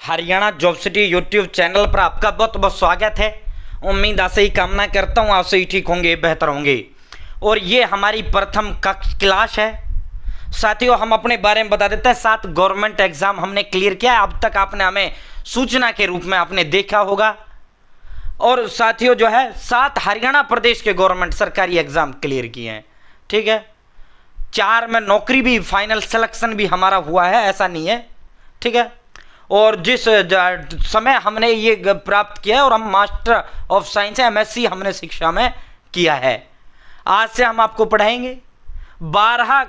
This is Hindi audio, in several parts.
Haryana job city YouTube channel पर आपका बहुत बहुत स्वागत है। उम्मीद ऐसे ही कामना करता हूँ आप सही ठीक होंगे, बेहतर होंगे। और ये हमारी प्रथम क्लास है। साथियों, हम अपने बारे में बता देते हैं। 7 गवर्नमेंट एग्जाम हमने क्लियर किया है। अब तक आपने हमें सूचना के रूप में आपने देखा होगा। और साथियों जो है 7 हरियाणा प्रदेश के गवर्नमेंट सरकारी एग्जाम क्लियर किए हैं। ठीक है, 4 में नौकरी भी फाइनल सिलेक्शन भी हमारा हुआ है, ऐसा नहीं है। ठीक है, और जिस समय हमने ये प्राप्त किया है और हम मास्टर ऑफ साइंस है, MSc हमने शिक्षा में किया है। आज से हम आपको पढ़ाएंगे 12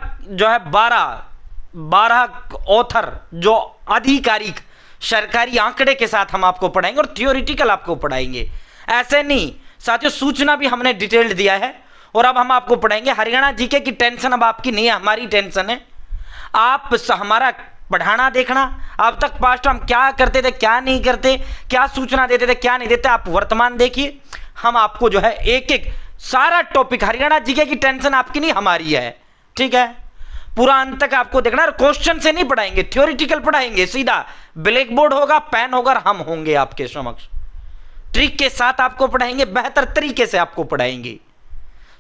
ऑथर जो आधिकारिक सरकारी आंकड़े के साथ हम आपको पढ़ाएंगे और थियोरिटिकल आपको पढ़ाएंगे। ऐसे नहीं साथियों, सूचना भी हमने डिटेल्ड दिया है। और अब हम आपको पढ़ाएंगे हरियाणा जीके की टेंशन अब आपकी नहीं है, हमारी टेंशन है। आप हमारा पढ़ाना देखना। अब तक पास्ट हम क्या करते थे, क्या नहीं करते, क्या सूचना देते थे, क्या नहीं देते, आप वर्तमान देखिए। हम आपको जो है एक एक सारा टॉपिक, हरियाणा जीके की टेंशन आपकी नहीं हमारी है। ठीक है, पूरा अंत तक आपको देखना। क्वेश्चन से नहीं पढ़ाएंगे, थ्योरिटिकल पढ़ाएंगे। सीधा ब्लैक बोर्ड होगा, पेन होगा, हम होंगे आपके समक्ष। ट्रिक के साथ आपको पढ़ाएंगे, बेहतर तरीके से आपको पढ़ाएंगे।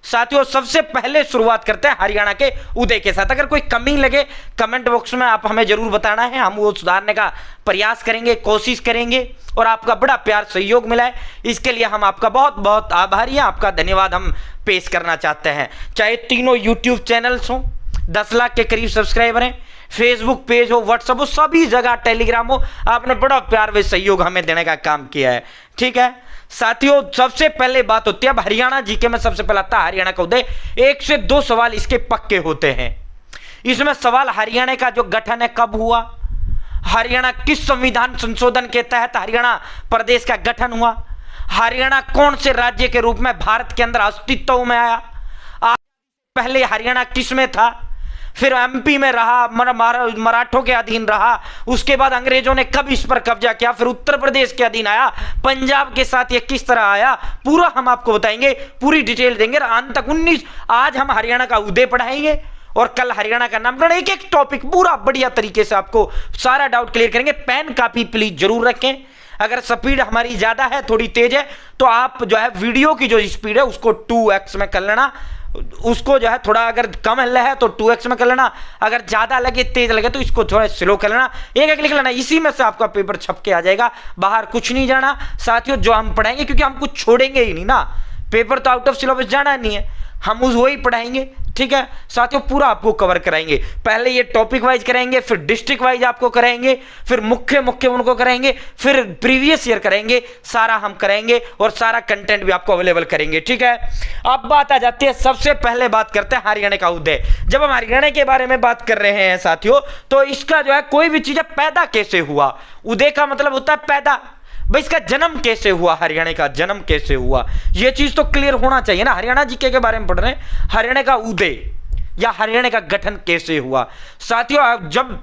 साथियों, सबसे पहले शुरुआत करते हैं हरियाणा के उदय के साथ। अगर कोई कमी लगे कमेंट बॉक्स में आप हमें जरूर बताना है, हम वो सुधारने का प्रयास करेंगे, कोशिश करेंगे। और आपका बड़ा प्यार सहयोग मिला है, इसके लिए हम आपका बहुत बहुत आभारी हैं। आपका धन्यवाद हम पेश करना चाहते हैं। चाहे तीनों यूट्यूब चैनल्स हों, 10 लाख के करीब सब्सक्राइबर हैं, फेसबुक पेज हो, व्हाट्सएप हो, सभी जगह टेलीग्राम हो, आपने बड़ा प्यार व सहयोग हमें देने का काम किया है। ठीक है साथियों, सबसे पहले बात होती है अब हरियाणा जीके में। सबसे पहला आता है हरियाणा का उदय। 1 से 2 सवाल इसके पक्के होते हैं। इसमें सवाल हरियाणा का जो गठन है कब हुआ, हरियाणा किस संविधान संशोधन के तहत हरियाणा प्रदेश का गठन हुआ, हरियाणा कौन से राज्य के रूप में भारत के अंदर अस्तित्व में आया, पहले हरियाणा किस में था, फिर MP में रहा, मराठों के अधीन रहा, उसके बाद अंग्रेजों ने कब इस पर कब्जा किया, फिर उत्तर प्रदेश के अधीन आया, पंजाब के साथ ये किस तरह आया, पूरा हम आपको बताएंगे, पूरी डिटेल देंगे। अंत तक 19 आज हम हरियाणा का उदय पढ़ाएंगे और कल हरियाणा का नामकरण। एक एक टॉपिक पूरा बढ़िया तरीके से आपको सारा डाउट क्लियर करेंगे। पेन कापी प्लीज जरूर रखें। अगर स्पीड हमारी ज्यादा है, थोड़ी तेज है, तो आप जो है वीडियो की जो स्पीड है उसको 2x में कर लेना। उसको जो है थोड़ा अगर कम है तो 2x में कर लेना। अगर ज्यादा लगे, तेज लगे तो इसको थोड़ा स्लो कर लेना। एक लिख लेना, इसी में से आपका पेपर छप के आ जाएगा। बाहर कुछ नहीं जाना साथियों, जो हम पढ़ाएंगे, क्योंकि हम कुछ छोड़ेंगे ही नहीं ना। पेपर तो आउट ऑफ सिलेबस जाना नहीं है, हम उस वही पढ़ाएंगे। ठीक है साथियों, पूरा आपको कवर कराएंगे। पहले ये टॉपिक वाइज कराएंगे, फिर डिस्ट्रिक्ट वाइज आपको कराएंगे, फिर मुख्य उनको कराएंगे, फिर प्रीवियस ईयर कराएंगे। सारा हम कराएंगे और सारा कंटेंट भी आपको अवेलेबल करेंगे। ठीक है, अब बात आ जाती है, सबसे पहले बात करते हैं हरियाणा का उदय। जब हम हरियाणा के बारे में बात कर रहे हैं साथियों, तो इसका जो है कोई भी चीज पैदा कैसे हुआ, उदय का मतलब होता है पैदा। भाई इसका जन्म कैसे हुआ, हरियाणा का जन्म कैसे हुआ, यह चीज तो क्लियर होना चाहिए ना। हरियाणा जीके के बारे में पढ़ रहे हैं, हरियाणा का उदय या हरियाणा का गठन कैसे हुआ। साथियों, जब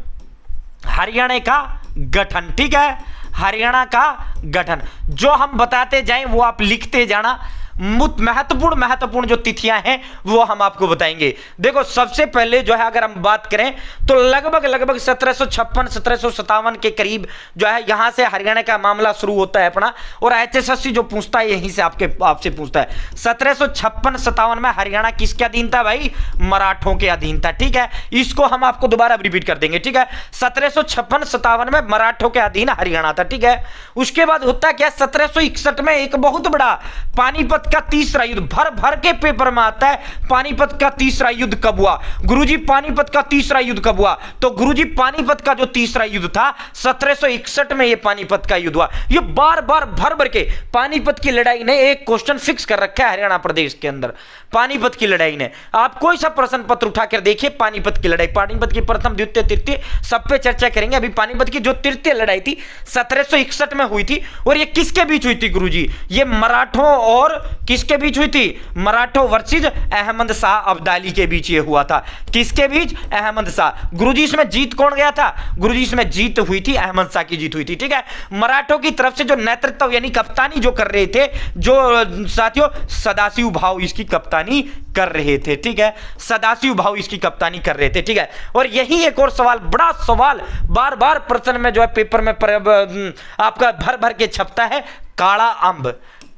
हरियाणा का गठन, ठीक है, हरियाणा का गठन जो हम बताते जाएं वो आप लिखते जाना। महत्वपूर्ण जो तिथियां हैं वो हम आपको बताएंगे। देखो, सबसे पहले जो है अगर हम बात करें तो लगभग 1756-1757 के करीब जो है यहां से हरियाणा का मामला शुरू होता है अपना। और HSSC जो पूछता है यहीं से आपसे पूछता है। 1756-57 में हरियाणा किसके अधीन था भाई, मराठों के अधीन था। ठीक है, इसको हम आपको दोबारा रिपीट कर देंगे। ठीक है, 1756-57 में मराठों के अधीन हरियाणा था। ठीक है, उसके बाद होता क्या, 1761 में एक बहुत बड़ा पानीपत का तीसरा युद्ध, भर के पेपर में आता है। पानीपत का तीसरा युद्ध कब हुआ गुरुजी, पानीपत का तीसरा युद्ध कब हुआ, तो गुरुजी पानीपत का जो तीसरा युद्ध था 1761 में ये पानीपत का युद्ध हुआ। ये बार भर के पानीपत की लड़ाई ने एक क्वेश्चन फिक्स कर रखा है हरियाणा प्रदेश के अंदर। पानीपत की लड़ाई ने, आप कोई सा प्रश्न पत्र उठाकर देखिए, पानीपत की लड़ाई, पानीपत की प्रथम, द्वितीय, तृतीय, सब पे चर्चा करेंगे। अभी पानीपत की जो तृतीय लड़ाई थी 1761 में हुई थी। और ये किसके बीच हुई थी गुरुजी, ये मराठों और किसके बीच हुई थी? मराठों वर्सेस अहमद शाह अब्दाली के बीच ये हुआ था। किसके बीच? अहमद शाह। गुरुजी इसमें जीत कौन गया था? गुरुजी इसमें जीत हुई थी, अहमद शाह की जीत हुई थी। ठीक है, मराठों की तरफ से जो नेतृत्व यानी कप्तानी जो कर रहे थे, जो साथियों सदाशिव भाऊ इसकी कप्तानी कर रहे थे। ठीक है, सदाशिव भाऊ इसकी कप्तानी कर रहे थे। ठीक है, और यही एक और सवाल, बड़ा सवाल बार बार प्रश्न में जो है पेपर में आपका भर भर के छपता है। काला अंब,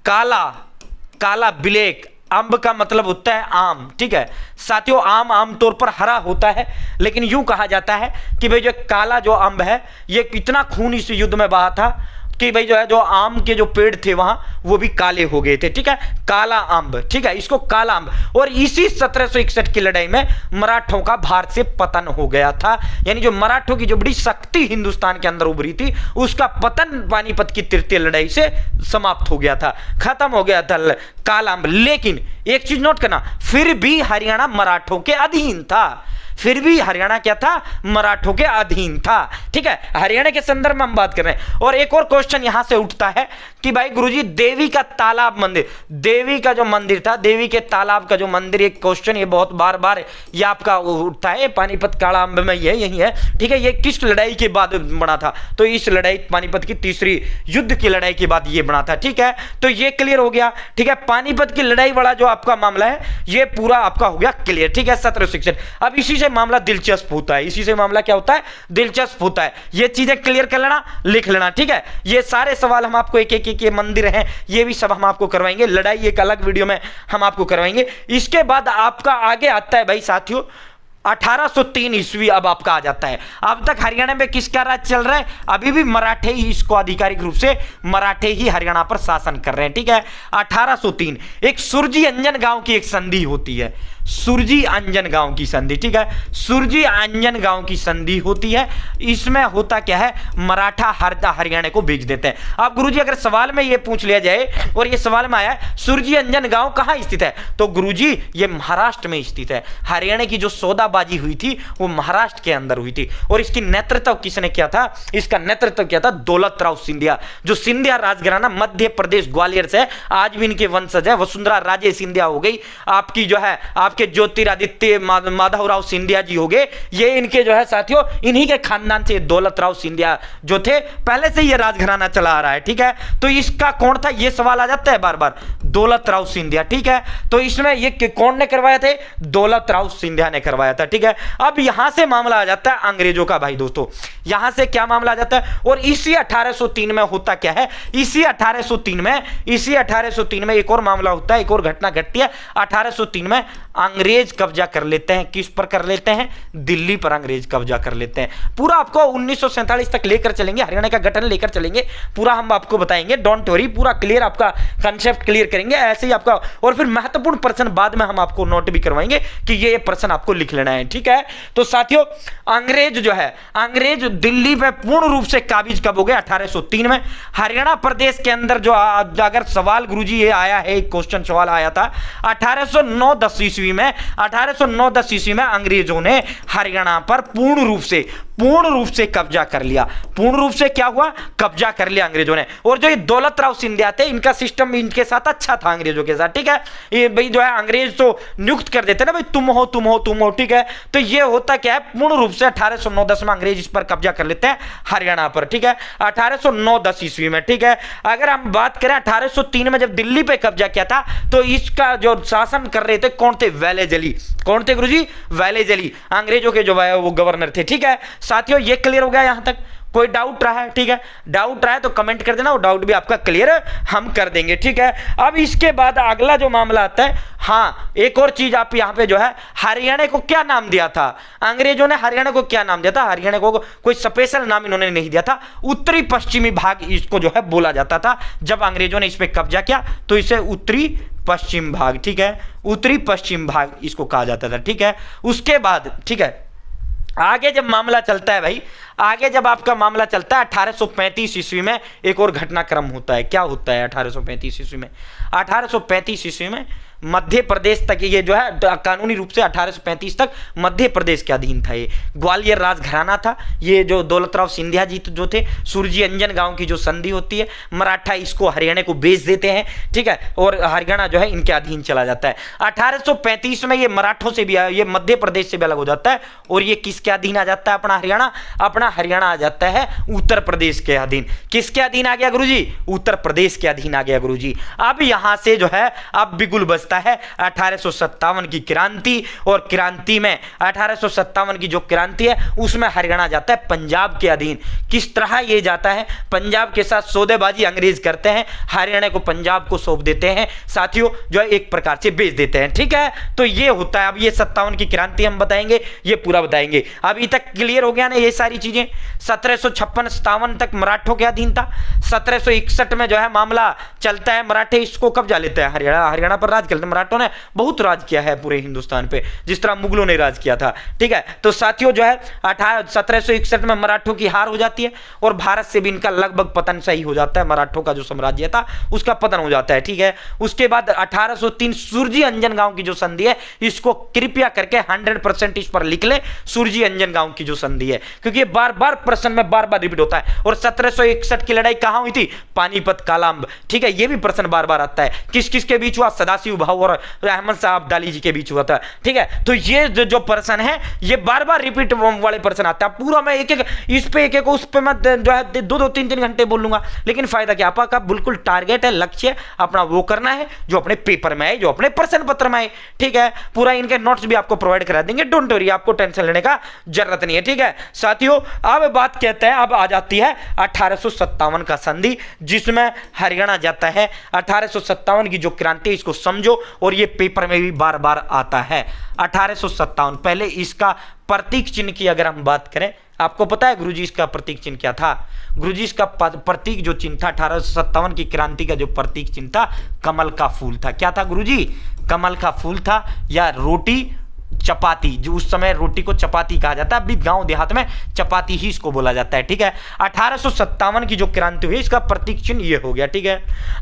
काला, काला ब्लैक, अंब का मतलब होता है आम। ठीक है साथियों, आम आमतौर पर हरा होता है, लेकिन यूं कहा जाता है कि भाई जो काला जो अंब है, ये कितना खून इस युद्ध में बहा था कि भाई जो है जो आम के जो पेड़ थे वहां वो भी काले हो गए थे। ठीक है, काला अंब। ठीक है, इसको काला अंब। और इसी 1761 की लड़ाई में मराठों का भारत से पतन हो गया था, यानी जो मराठों की जो बड़ी शक्ति हिंदुस्तान के अंदर उभरी थी, उसका पतन पानीपत की तृतीय लड़ाई से समाप्त हो गया था, खत्म हो गया था काला अंब। लेकिन एक चीज नोट करना, फिर भी हरियाणा मराठों के अधीन था। फिर भी हरियाणा क्या था? मराठों के अधीन था। ठीक है, हरियाणा के संदर्भ में हम बात कर रहे हैं। और एक और क्वेश्चन यहां से उठता है कि भाई गुरुजी देवी का तालाब मंदिर, देवी का जो मंदिर था, देवी के तालाब का जो मंदिर, एक क्वेश्चन ये बहुत बार बार ये आपका उठता है, पानीपत काला अंब में ये यही है। ठीक है, ये किस लड़ाई के बाद बना था? तो इस लड़ाई पानीपत की तीसरी युद्ध की लड़ाई के बाद ये बना था। ठीक है, तो ये क्लियर हो गया। ठीक है, पानीपत की लड़ाई वाला जो आपका मामला है ये पूरा आपका हो गया क्लियर। ठीक है, 1761। अब इसी से मामला दिलचस्प होता है, इसी से मामला क्या होता है? दिलचस्प होता है। ये चीजें क्लियर कर लेना, लिख लेना। ठीक है, ये सारे सवाल हम आपको एक एक ये मंदिर हैं ये भी सब हम आपको करवाएंगे, लड़ाई एक अलग वीडियो में हम आपको करवाएंगे। इसके बाद आपका आगे आता है भाई साथियों 1803 ईस्वी। अब आपका आ जाता है। अब तक हरियाणा में किसका राज चल रहा है? अभी भी मराठे ही इसको आधिकारिक रूप से मराठे ही हरियाणा पर शासन कर रहे हैं। ठीक है, 1803 एक सुरजी अंजन गांव की एक संधि होती है, सुरजी अंजन गांव की संधि। ठीक है, सुरजी अंजन गांव की संधि होती है। इसमें होता क्या है? मराठा हरियाणा को बेच देते हैं। अब गुरुजी अगर सवाल में ये पूछ लिया जाए और ये सवाल में आया सुरजी अंजन गांव कहां स्थित है, तो गुरुजी ये महाराष्ट्र में स्थित है। हरियाणा की जो सौदाबाजी हुई थी वो महाराष्ट्र के अंदर हुई थी। और इसकी नेतृत्व किसने किया था? इसका नेतृत्व किया था दौलत राव सिंधिया, जो सिंधिया राजघराना मध्य प्रदेश ग्वालियर से आज भी इनके वंशज है। वसुंधरा राजे सिंधिया हो गई, आपकी जो है आपके ज्योतिरादित्य माधवराव सिंधिया जी हो गए, ये इनके जो है साथियों इन्हीं के खानदान से दौलत राव सिंधिया जो थे, पहले से ये राजघराना चला आ रहा है। ठीक है, तो इसका कौन था? ये सवाल आ जाता है बार बार, दौलत राव सिंधिया। ठीक है, तो इसमें ये कौन ने करवाया थे? दौलत राव सिंधिया ने करवाया था। ठीक है, अब यहां से मामला आ जाता है अंग्रेजों का। भाई दोस्तों यहां से क्या मामला आ जाता है? और इसी 1803 में होता क्या है? इसी 1803 में एक और मामला होता है, एक और घटना घटती है। 1803 में अंग्रेज कब्जा कर लेते हैं। किस पर कर लेते हैं? दिल्ली पर अंग्रेज कब्जा कर लेते हैं। पूरा आपको 1947 तक लेकर चलेंगे, हरियाणा का गठन लेकर चलेंगे, पूरा हम आपको बताएंगे। डोंट वरी, पूरा क्लियर आपका कंसेप्ट क्लियर करेंगे ऐसे ही आपका। और फिर महत्वपूर्ण प्रश्न बाद में हम आपको नोट भी करवाएंगे कि ये प्रश्न आपको लिख लेना है। ठीक है, तो साथियों अंग्रेज जो है, अंग्रेज दिल्ली में पूर्ण रूप से काबिज कब हो गए? 1803 में। हरियाणा प्रदेश के अंदर जो अगर सवाल गुरुजी ये आया है, एक क्वेश्चन सवाल आया था 1809-10 ईस्वी में। 1809-10 ईस्वी में अंग्रेजों ने हरियाणा पर पूर्ण रूप से कब्जा कर लिया। पूर्ण रूप से क्या हुआ? कब्जा कर लिया अंग्रेजों ने। और जो ये दौलत राव सिंधिया थे, इनका सिस्टम इनके साथ अच्छा था अंग्रेजों के साथ। ठीक है, ये भाई जो है अंग्रेज तो नियुक्त कर देते ना, भाई तुम हो। ठीक है, तो ये होता क्या है? पूर्ण रूप से 1809-10 में अंग्रेज इस पर कब्जा कर लेते हैं हरियाणा पर। ठीक है, 1809-10 ईस्वी में। ठीक है, अगर हम बात करें 1803 में जब दिल्ली पे कब्जा किया था, तो इसका जो शासन कर रहे थे कौन थे? वेलेजली। कौन थे गुरुजी? वेलेजली, अंग्रेजों के जो वो गवर्नर थे। ठीक है साथियों, ये क्लियर हो गया यहां तक? कोई डाउट रहा है? ठीक है, डाउट रहा है तो कमेंट कर देना, वो डाउट भी आपका क्लियर हम कर देंगे। ठीक है, अब इसके बाद अगला जो मामला आता है, हाँ एक और चीज आप यहां पे जो है, हरियाणा को क्या नाम दिया था? अंग्रेजों ने हरियाणा को क्या नाम दिया था? हरियाणा को कोई स्पेशल नाम इन्होंने नहीं दिया था, उत्तरी पश्चिमी भाग इसको जो है बोला जाता था। जब अंग्रेजों ने इस पे कब्जा किया तो इसे उत्तरी पश्चिम भाग, ठीक है, उत्तरी पश्चिम भाग इसको कहा जाता था। ठीक है, उसके बाद ठीक है आगे जब मामला चलता है भाई, आगे जब आपका मामला चलता है 1835 ईस्वी में एक और घटनाक्रम होता है। क्या होता है 1835 ईस्वी में? 1835 ईस्वी में मध्य प्रदेश तक, ये जो है कानूनी रूप से 1835 तक मध्य प्रदेश के अधीन था। ये ग्वालियर राजघराना था। ये जो दौलतराव सिंधिया जी जो थे, सूरजी अंजन गांव की जो संधि होती है, मराठा इसको हरियाणा को बेच देते हैं, ठीक है, और हरियाणा जो है इनके अधीन चला जाता है। 1835 में ये मराठों से भी, ये मध्य प्रदेश से भी अलग हो जाता है और ये किसके अधीन आ जाता है? अपना हरियाणा आ जाता है उत्तर प्रदेश के अधीन। किसके अधीन आ गया गुरुजी? उत्तर प्रदेश के अधीन आ गया गुरुजी। अब यहां से जो है अब बिगुल बचता है 1857 की क्रांति, और क्रांति में 1857 की जो क्रांति है उसमें हरियाणा जाता है पंजाब के अधीन। किस तरह ये जाता है? पंजाब के साथ सौदेबाजी अंग्रेज करते हैं, हरियाणा को पंजाब को सौंप देते हैं साथियों, जो है एक प्रकार से बेच देते हैं, ठीक है। तो ये होता है। अब ये 57 की क्रांति हम बताएंगे, ये पूरा बताएंगे। अभी तक क्लियर हो गया ना ये सारी चीजें? 1756-57 तक मराठों के अधीन था। 1761 में जो है मामला चलता है, मराठे इसको कब्जा लेते हैं, हरियाणा पर राज करते। मराठों ने बहुत राज किया है पूरे हिंदुस्तान पे, जिस तरह मुगलों ने राज किया था, ठीक है। तो साथियों जो है 1761 में मराठों की हार हो जाती है और भारत से भी इनका लगभग पतन सही हो जाता है। मराठों का जो साम्राज्य था उसका पतन हो जाता है, ठीक है। उसके बाद 1803 सूरजी अंजन गांव की जो संधि है, इसको कृपया करके 100% इस पर लिख ले, सूरजी अंजन गांव की जो संधि है, क्योंकि ये बार बार प्रश्न में बार बार रिपीट होता है। और 1761 की लड़ाई कहां हुई थी? पानीपत कालांब, ठीक है। ये भी प्रश्न बार बार आता है। किस किस के बीच हुआ? सदाशिव भाऊ और अहमद साहब अब्दाली जी के बीच हुआ था, ठीक है। तो ये जो प्रश्न है ये बार बार रिपीट वाले प्रश्न आता है। पूरा मैं एक एक इस पे एक एक उस पे मैं जो है 2-3 घंटे बोल लूंगा, लेकिन फायदा क्या? आपका बिल्कुल टारगेट है, लक्ष्य अपना वो करना है जो अपने पेपर में है, जो अपने प्रश्न पत्र में है, ठीक है। पूरा इनके नोट्स भी आपको प्रोवाइड करा देंगे, डोंट वरी, आपको टेंशन लेने का जरूरत नहीं है, ठीक है साथियों। अब बात कहते हैं, अब आ जाती है 1857 का संधि, जिसमें हरियाणा जाता है। 1857 की जो क्रांति, इसको समझो, और ये पेपर में भी बार बार आता है। 1857 पहले इसका प्रतीक चिन्ह की अगर हम बात करें, आपको पता है गुरुजी इसका प्रतीक चिन्ह क्या था? गुरुजी इसका प्रतीक जो चिन्ह था 1857 की क्रांति का जो प्रतीक चिन्ह था, कमल का फूल था। क्या था गुरुजी? कमल का फूल था, या रोटी चपाती, जो उस समय रोटी को चपाती कहा जाता है, अभी गांव देहात में चपाती ही इसको बोला जाता है, ठीक है। 1857 की जो क्रांति हुई, इसका प्रतीक चिन्ह ये हो गया, ठीक है।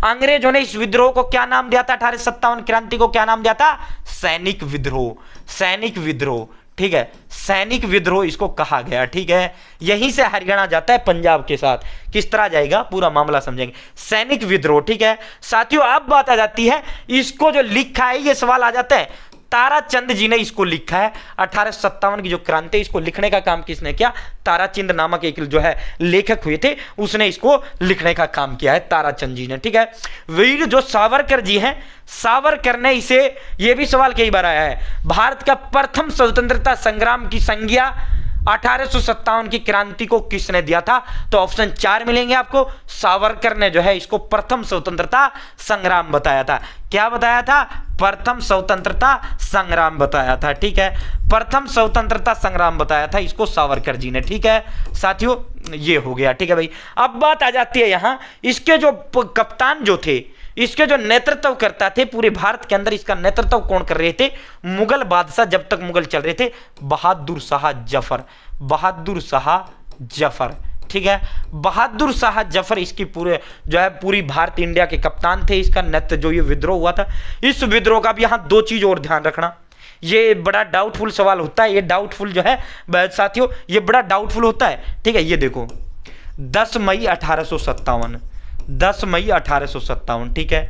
अंग्रेजों ने इस विद्रोह को क्या नाम दिया था? 1857 क्रांति को क्या नाम दिया था? सैनिक विद्रोह, सैनिक विद्रोह, ठीक है। सैनिक विद्रोह इसको कहा गया, ठीक है। यहीं से हरियाणा जाता है पंजाब के साथ। किस तरह जाएगा पूरा मामला समझेंगे। सैनिक विद्रोह, ठीक है साथियों। अब बात आ जाती है, इसको जो लिखा है, ये सवाल आ जाता है, ताराचंद जी ने इसको लिखा है। 1857 की जो क्रांति, इसको लिखने का काम किसने किया? ताराचंद नामक एक जो है लेखक हुए थे, उसने इसको लिखने का काम किया है, ताराचंद जी ने, ठीक है। वीर जो सावरकर जी हैं, सावरकर ने इसे, ये भी सवाल कई बार आया है, भारत का प्रथम स्वतंत्रता संग्राम की संज्ञा 1857 की क्रांति को किसने दिया था? तो ऑप्शन 4 मिलेंगे आपको। सावरकर ने जो है इसको प्रथम स्वतंत्रता संग्राम बताया था। क्या बताया था? प्रथम स्वतंत्रता संग्राम बताया था, ठीक है। प्रथम स्वतंत्रता संग्राम बताया था इसको सावरकर जी ने, ठीक है साथियों। ये हो गया, ठीक है भाई। अब बात आ जाती है यहां, इसके जो कप्तान जो थे, इसके जो नेतृत्व करता थे पूरे भारत के अंदर, इसका नेतृत्व कौन कर रहे थे? मुगल बादशाह, जब तक मुगल चल रहे थे, बहादुर शाह जफर, बहादुर शाह जफर, ठीक है। बहादुर शाह जफर इसकी पूरे जो है पूरी भारत इंडिया के कप्तान थे। इसका नेतृत्व जो ये विद्रोह हुआ था, इस विद्रोह का भी यहां 2 चीज और ध्यान रखना, ये बड़ा डाउटफुल सवाल होता है। ये डाउटफुल जो है साथियों, ये बड़ा डाउटफुल होता है, ठीक है। ये देखो 10 मई 1857, 10 मई 1857, ठीक है।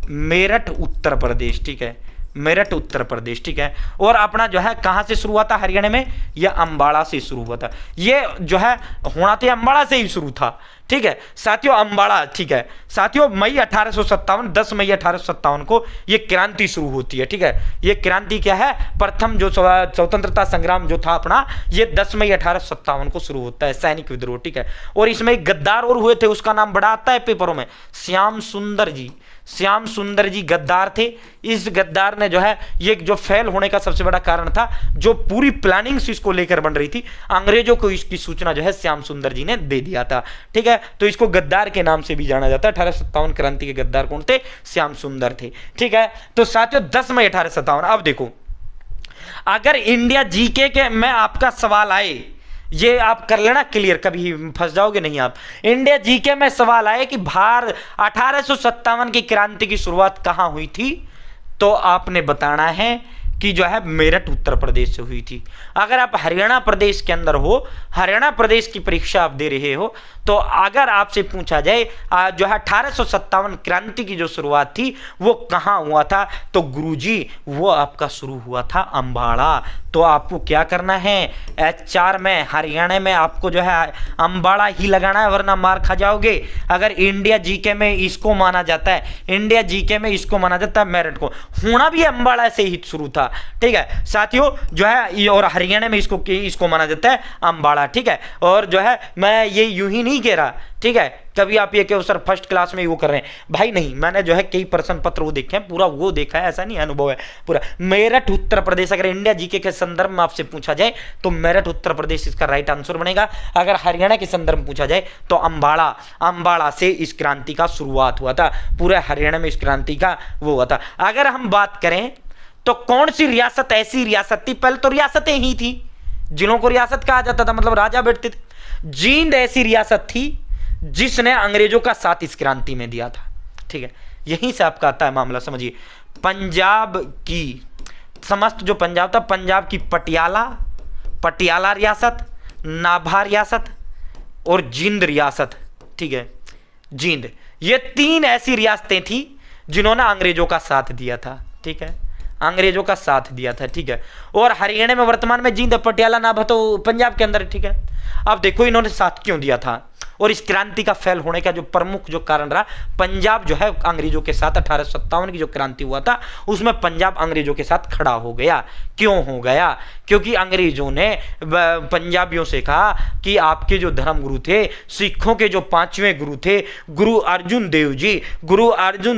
मेरठ उत्तर प्रदेश, ठीक है, मेरठ उत्तर प्रदेश, ठीक है। और अपना जो है कहां से शुरू हुआ था हरियाणा में? यह अंबाड़ा से शुरू हुआ था। ये जो है होना तो अंबाड़ा से ही शुरू था, ठीक है साथियों, अंबाड़ा, ठीक है साथियों। मई 1857, 10 मई 1857 को ये क्रांति शुरू होती है, ठीक है। ये क्रांति क्या है? प्रथम जो स्वतंत्रता संग्राम जो था अपना, ये 10 मई 1857 को शुरू होता है, सैनिक विद्रोह, ठीक है। और इसमें एक गद्दार और हुए थे, उसका नाम बड़ा आता है पेपरों में, श्याम सुंदर जी। श्याम सुंदर जी गद्दार थे। इस गद्दार ने जो है, ये जो फेल होने का सबसे बड़ा कारण था, जो पूरी प्लानिंग इसको लेकर बन रही थी, अंग्रेजों को इसकी सूचना जो है श्याम सुंदर जी ने दे दिया था, ठीक है। तो इसको गद्दार के नाम से भी जाना जाता है। 1857 क्रांति के गद्दार कौन थे? श्याम सुंदर थे, ठीक है। तो साथियों 10 मई 1857। अब देखो, अगर इंडिया जीके के में आपका सवाल आए, ये आप कर लेना क्लियर, कभी फंस जाओगे नहीं आप। इंडिया जीके में सवाल आए कि भारत 1857 की क्रांति की शुरुआत कहां हुई थी, तो आपने बताना है कि जो है मेरठ उत्तर प्रदेश से हुई थी। अगर आप हरियाणा प्रदेश के अंदर हो, हरियाणा प्रदेश की परीक्षा आप दे रहे हो, तो अगर आपसे पूछा जाए जो है 1857 क्रांति की जो शुरुआत थी वो कहाँ हुआ था, तो गुरुजी वो आपका शुरू हुआ था अम्बाड़ा। तो आपको क्या करना है, H4 में हरियाणा में आपको जो है अम्बाड़ा ही लगाना है, वरना मार खा जाओगे। अगर इंडिया जीके में इसको माना जाता है, इंडिया जीके में इसको माना जाता है मेरठ को, होना भी अम्बाड़ा से ही शुरू था, ठीक है साथियों जो है। और हरियाणा में इसको माना जाता है अम्बाड़ा, ठीक है। और जो है मैं ये यूं ही नहीं कह रहा, ठीक है, कभी आप ये कहो सर फर्स्ट क्लास में वो कर रहे हैं, भाई नहीं, मैंने जो है कई प्रश्न पत्र वो देखे हैं, पूरा वो देखा है, ऐसा नहीं अनुभव है पूरा। मेरठ उत्तर प्रदेश, अगर इंडिया जीके के संदर्भ में आपसे पूछा जाए तो मेरठ उत्तर प्रदेश इसका राइट आंसर बनेगा। अगर हरियाणा के संदर्भ में पूछा जाए तो अम्बाड़ा से इस क्रांति का शुरुआत हुआ था, पूरे हरियाणा में इस क्रांति का वो हुआ था। अगर हम बात करें तो कौन सी रियासत ऐसी रियासत थी, पहले तो रियासतें ही थी, जिलों को रियासत कहा जाता था, मतलब राजा बैठते थे। जींद ऐसी रियासत थी जिसने अंग्रेजों का साथ इस क्रांति में दिया था, ठीक है, यहीं से आपका आता है मामला, समझिए। पंजाब की समस्त जो पंजाब था, पंजाब की पटियाला रियासत, नाभा रियासत और जींद रियासत, ठीक है, जींद, ये 3 ऐसी रियासतें थी जिन्होंने अंग्रेजों का साथ दिया था, ठीक है, अंग्रेजों का साथ दिया था, ठीक है। और हरियाणा में वर्तमान में जींद, पटियाला, नाभा तो पंजाब के अंदर, ठीक है। अब देखो इन्होंने साथ क्यों दिया था, और इस क्रांति का फेल होने का जो प्रमुख जो कारण रहा, पंजाब जो है अंग्रेजों के साथ 1857 की जो क्रांति हुआ था उसमें पंजाब अंग्रेजों के साथ खड़ा हो गया। क्यों हो गया, क्योंकि अंग्रेजों ने पंजाबियों से कहा कि आपके जो धर्म गुरु थे, सिखों के जो 5वें गुरु थे, गुरु अर्जुन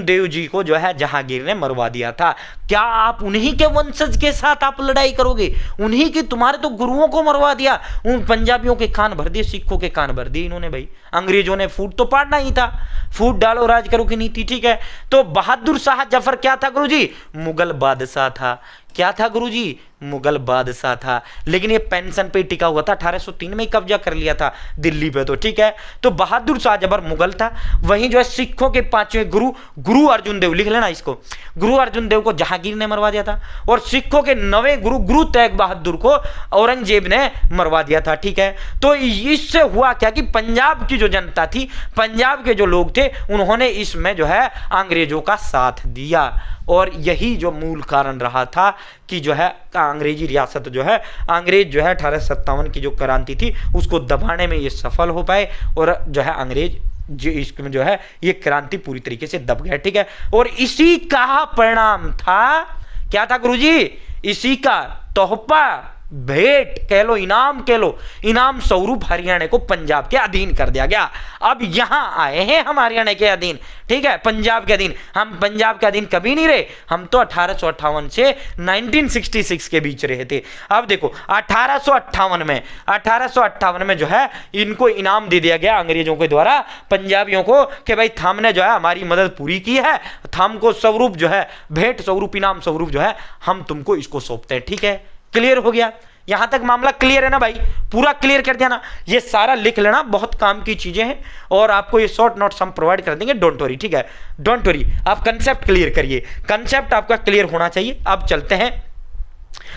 देव जी को जो है जहांगीर ने मरवा दिया था। क्या आप उन्हीं के वंशज के साथ आप लड़ाई करोगे, उन्हीं के, तुम्हारे तो गुरुओं को मरवा दिया, उन पंजाबियों के कान भर दिए, सिखों के कान भर दिए इन्होंने। भाई अंग्रेजों ने फूट तो पाड़ना ही था, फूट डालो राज करो की नीति, ठीक है। तो बहादुर शाह जफर क्या था गुरुजी, मुगल बादशाह था। क्या था गुरुजी, मुगल बादशाह था, लेकिन ये पेंशन पे टिका हुआ था, 1803 में ही कब्जा कर लिया था दिल्ली पे, तो ठीक है। तो बहादुर शाह जफर मुगल था, वहीं जो है सिखों के 5वें गुरु अर्जुन देव, लिख लेना इसको, गुरु अर्जुन देव को जहांगीर ने मरवा दिया था, और सिखों के 9वें गुरु तेग बहादुर को औरंगजेब ने मरवा दिया था, ठीक है। तो इससे हुआ क्या कि पंजाब की जो जनता थी, पंजाब के जो लोग थे, उन्होंने इसमें जो है अंग्रेजों का साथ दिया, और यही जो मूल कारण रहा था कि जो है अंग्रेजी रियासत जो है, अंग्रेज जो है 1857 की जो क्रांति थी उसको दबाने में ये सफल हो पाए, और जो है अंग्रेज इसमें जो है ये क्रांति पूरी तरीके से दब गया, ठीक है। और इसी का परिणाम था, क्या था गुरुजी, इसी का तोहफा, भेंट कह लो, इनाम कह लो, इनाम स्वरूप हरियाणा को पंजाब के अधीन कर दिया गया। अब यहां आए हैं हम हरियाणा के अधीन, ठीक है, पंजाब के अधीन। हम पंजाब के अधीन कभी नहीं रहे, हम तो 1858 से 1966 के बीच रहे थे। अब देखो 1858 में जो है इनको इनाम दे दिया गया अंग्रेजों के द्वारा पंजाबियों को कि भाई हमने जो है हमारी मदद पूरी की है, हमको स्वरूप जो है, भेंट स्वरूप, इनाम स्वरूप जो है हम तुमको इसको सौंपते हैं, ठीक है। क्लियर हो गया, यहां तक मामला क्लियर है ना भाई, पूरा क्लियर कर दिया ना। ये सारा लिख लेना, बहुत काम की चीजें हैं, और आपको ये शॉर्ट नोट्स हम प्रोवाइड कर देंगे, डोंट वरी, ठीक है, डोंट वरी। आप कंसेप्ट क्लियर करिए, कंसेप्ट आपका क्लियर होना चाहिए। अब चलते हैं,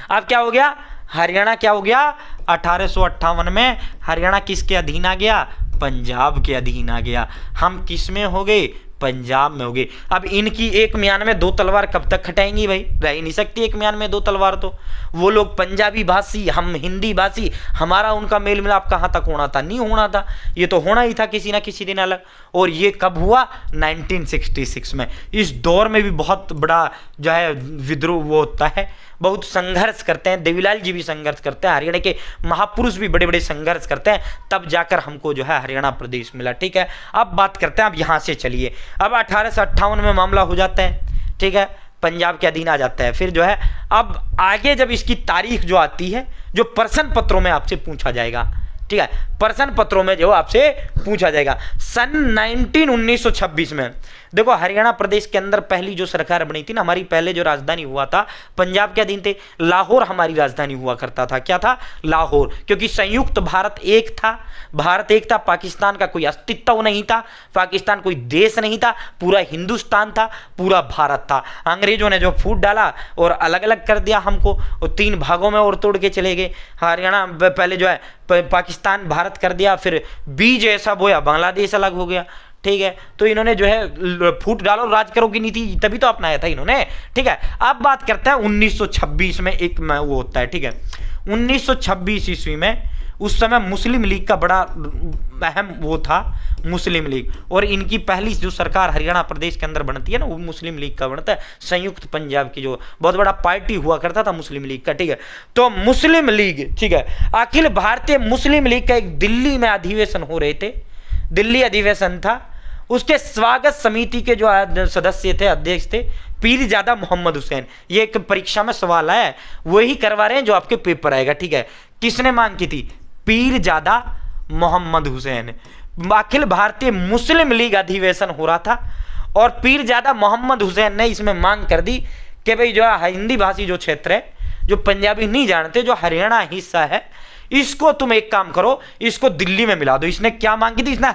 अब क्या हो गया, हरियाणा क्या हो गया, 1858 में हरियाणा किसके अधीन आ गया, पंजाब के अधीन आ गया। हम किस में हो गए, पंजाब में हो गई। अब इनकी एक म्यान में 2 तलवार कब तक खटाएंगी भाई, रह ही नहीं सकती एक म्यान में 2 तलवार। तो वो लोग पंजाबी भाषी, हम हिंदी भाषी, हमारा उनका मेल मिलाप कहाँ तक होना था, नहीं होना था, ये तो होना ही था किसी ना किसी दिन अलग। और ये कब हुआ, 1966 में। इस दौर में भी बहुत बड़ा जो है विद्रोह वो होता है, बहुत संघर्ष करते हैं, देवीलाल जी भी संघर्ष करते हैं, हरियाणा के महापुरुष भी बड़े बड़े संघर्ष करते हैं, तब जाकर हमको जो है हरियाणा प्रदेश मिला, ठीक है। अब बात करते हैं, अब यहाँ से चलिए, अब 1858 में मामला हो जाता है, ठीक है, पंजाब के अधीन आ जाता है। फिर जो है अब आगे जब इसकी तारीख जो आती है, जो प्रश्न पत्रों में आपसे पूछा जाएगा, ठीक है, प्रश्न पत्रों में जो आपसे पूछा जाएगा। सन 1926 में देखो हरियाणा प्रदेश के अंदर पहली जो सरकार बनी थी ना, हमारी पहले जो राजधानी हुआ था पंजाब के अधीन थे, लाहौर हमारी राजधानी हुआ करता था। क्या था? लाहौर, क्योंकि संयुक्त भारत एक था, भारत एक था, पाकिस्तान का कोई अस्तित्व नहीं था, पाकिस्तान कोई देश नहीं था, पूरा हिंदुस्तान था, पूरा भारत था। अंग्रेजों ने जो फूट डाला और अलग अलग कर दिया हमको, और 3 भागों में और तोड़ के चले गए। हरियाणा पहले जो है पाकिस्तान भारत कर दिया, फिर बीज ऐसा बोया बांग्लादेश अलग हो गया। ठीक है, तो इन्होंने जो है फूट डालो राज करो की नीति तभी तो अपनाया था इन्होंने। ठीक है, अब बात करते हैं 1926 में एक वो होता है। ठीक है, 1926 ईस्वी में उस समय मुस्लिम लीग का बड़ा अहम वो था, मुस्लिम लीग, और इनकी पहली जो सरकार हरियाणा प्रदेश के अंदर बनती है ना, वो मुस्लिम लीग का बनता है, संयुक्त पंजाब की जो बहुत बड़ा पार्टी हुआ करता था मुस्लिम लीग का। ठीक है, तो मुस्लिम लीग, ठीक है, अखिल भारतीय मुस्लिम लीग का एक दिल्ली में अधिवेशन हो रहे थे, दिल्ली अधिवेशन था, उसके स्वागत समिति के जो सदस्य थे, अध्यक्ष थे पीरजादा मोहम्मद हुसैन। ये एक परीक्षा में सवाल है, वही करवा रहे हैं जो आपके पेपर आएगा। ठीक है, किसने मांग की थी? पीरजादा मोहम्मद हुसैन। अखिल भारतीय मुस्लिम लीग अधिवेशन हो रहा था और पीरजादा मोहम्मद हुसैन ने इसमें मांग कर दी कि भाई जो हिंदी भाषी जो क्षेत्र है, जो पंजाबी नहीं जानते, जो हरियाणा हिस्सा है, इसको तुम एक काम करो, इसको दिल्ली में मिला दो। इसने क्या मांग की थी? इसने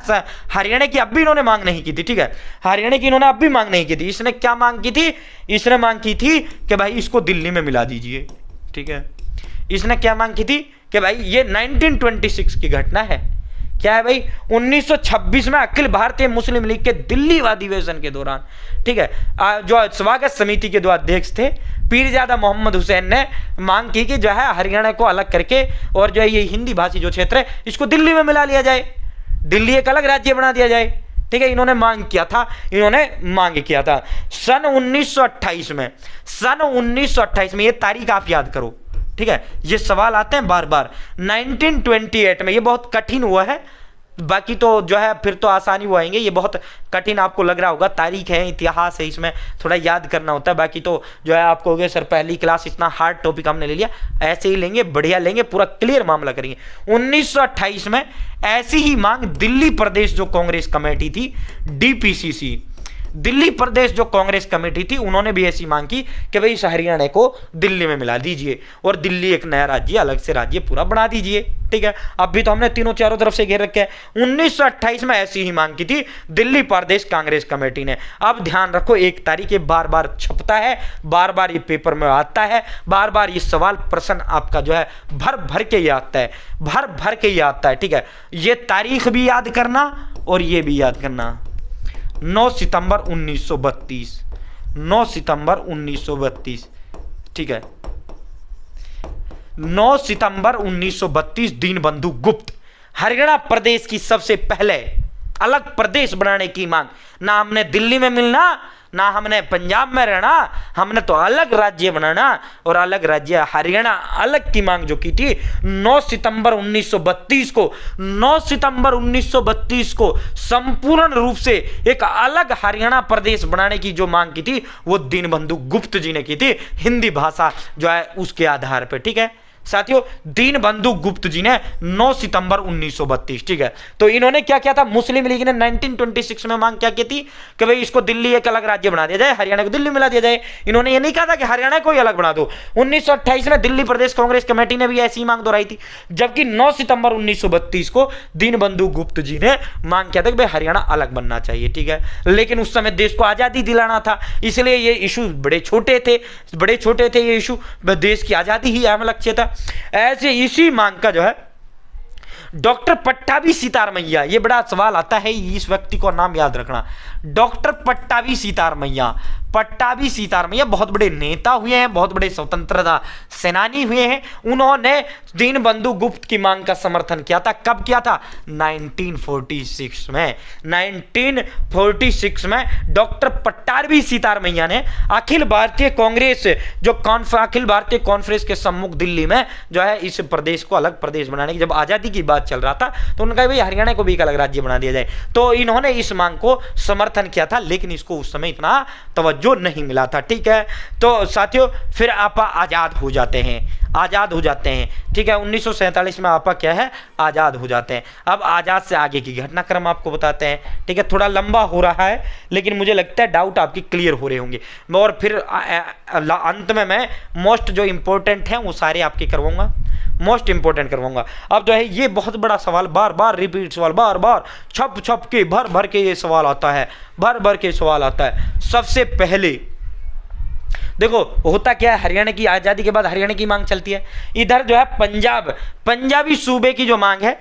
हरियाणा की अब भी इन्होंने मांग नहीं की थी। ठीक है, हरियाणा की इन्होंने अब भी मांग नहीं की थी। इसने क्या मांग की थी? इसने मांग की थी कि भाई इसको दिल्ली में मिला दीजिए। ठीक है, इसने क्या मांग की थी कि भाई ये 1926 की घटना है। क्या है भाई? 1926 में अखिल भारतीय मुस्लिम लीग के दिल्ली अधिवेशन के दौरान, ठीक है, जो स्वागत समिति के दो अध्यक्ष थे पीरजादा मोहम्मद हुसैन ने मांग की कि जो है हरियाणा को अलग करके और जो है ये हिंदी भाषी जो क्षेत्र है इसको दिल्ली में मिला लिया जाए, दिल्ली एक अलग राज्य बना दिया जाए। ठीक है, इन्होंने मांग किया था, सन 1928 में, सन 1928 में, ये तारीख आप याद करो। ठीक है, ये सवाल आते हैं बार बार। 1928 में, ये बहुत कठिन हुआ है, बाकी तो जो है फिर तो आसानी वो आएंगे। ये बहुत कठिन आपको लग रहा होगा, तारीख है, इतिहास है, इसमें थोड़ा याद करना होता है। बाकी तो जो है आपको कहोगे सर पहली क्लास इतना हार्ड टॉपिक हमने ले लिया, ऐसे ही लेंगे, बढ़िया लेंगे, पूरा क्लियर मामला करेंगे। 1928 में ऐसी ही मांग दिल्ली प्रदेश जो कांग्रेस कमेटी थी, DPCC, दिल्ली प्रदेश जो कांग्रेस कमेटी थी, उन्होंने भी ऐसी मांग की कि भाई इस हरियाणा को दिल्ली में मिला दीजिए और दिल्ली एक नया राज्य, अलग से राज्य पूरा बना दीजिए। ठीक है, अब भी तो हमने तीनों चारों तरफ से घेर रखे हैं। 1928 में ऐसी ही मांग की थी दिल्ली प्रदेश कांग्रेस कमेटी ने। अब ध्यान रखो, एक तारीख ये बार बार छपता है, बार बार ये पेपर में आता है, बार बार ये सवाल प्रश्न आपका जो है भर भर के ये आता है, भर भर के ये आता है। ठीक है, ये तारीख भी याद करना और ये भी याद करना। 9 सितंबर 1932, 9 सितंबर 1932। ठीक है, 9 सितंबर 1932 दीनबंधु गुप्त, हरियाणा प्रदेश की सबसे पहले अलग प्रदेश बनाने की मांग। ना हमने दिल्ली में मिलना, ना हमने पंजाब में रहना, हमने तो अलग राज्य बनाना, और अलग राज्य हरियाणा अलग की मांग जो की थी 9 सितंबर 1932 को, 9 सितंबर 1932 को संपूर्ण रूप से एक अलग हरियाणा प्रदेश बनाने की जो मांग की थी वो दीनबंधु गुप्त जी ने की थी, हिंदी भाषा जो है उसके आधार पर। ठीक है साथियों, दीनबंधु गुप्त जी ने 9 सितंबर 1932, ठीक है, तो इन्होंने क्या किया था? मुस्लिम लीग ने 1926 में मांग क्या की थी कि भाई इसको दिल्ली एक अलग राज्य बना दिया जाए, हरियाणा को दिल्ली मिला दिया जाए। इन्होंने ये नहीं कहा था कि हरियाणा को ही अलग बना दो। 1928 में दिल्ली प्रदेश कांग्रेस कमेटी ने भी ऐसी मांग दोहराई थी, जबकि 9 सितंबर 1932 को दीनबंधु गुप्त जी ने मांग किया था कि भाई हरियाणा अलग बनना चाहिए। ठीक है, लेकिन उस समय देश को आजादी दिलाना था, इसलिए ये इशू बड़े छोटे थे ये इशू, देश की आजादी ही अहम लक्ष्य था। ऐसे इसी मांग का जो है डॉक्टर पट्टाभी सीतारमैया, ये बड़ा सवाल आता है, इस व्यक्ति को नाम याद रखना, डॉक्टर पट्टाभी सीतारमैया। पट्टाभी सीतारमैया बहुत बड़े नेता हुए हैं, बहुत बड़े स्वतंत्रता सेनानी हुए हैं। उन्होंने दीनबंधु गुप्त की मांग का समर्थन किया था। कब किया था? 1946 में। 1946 में डॉक्टर पट्टाभी सीतारमैया ने अखिल भारतीय कांग्रेस जो अखिल भारतीय कॉन्फ्रेंस के सम्मुख दिल्ली में जो है इस प्रदेश को अलग प्रदेश बनाने की, जब आजादी की बात चल रहा था, तो उन्होंने कहा भाई हरियाणा को भी एक अलग राज्य बना दिया जाए। तो इन्होंने इस मांग को समर्थन किया था, लेकिन इसको उस समय इतना तवज्जो जो नहीं मिला था, ठीक है। तो साथियों फिर आपा आज़ाद हो जाते हैं, आज़ाद हो जाते हैं, ठीक है। 1947 में आपा क्या है, आज़ाद हो जाते हैं। अब आज़ाद से आगे की घटनाक्रम आपको बताते हैं, ठीक है। थोड़ा लंबा हो रहा है लेकिन मुझे लगता है डाउट आपकी क्लियर हो रहे होंगे, और फिर अंत में मैं मोस्ट जो इंपॉर्टेंट हैं वो सारे आपके करवाऊंगा, मोस्ट इंपॉर्टेंट करवाऊंगा। अब जो है ये बहुत बड़ा सवाल, बार बार रिपीट सवाल, बार बार छप छप के भर भर के ये सवाल आता है, भर भर के सवाल आता है। सबसे पहले देखो होता क्या है, हरियाणा की आज़ादी के बाद हरियाणा की मांग चलती है। इधर जो है पंजाबी सूबे की जो मांग है,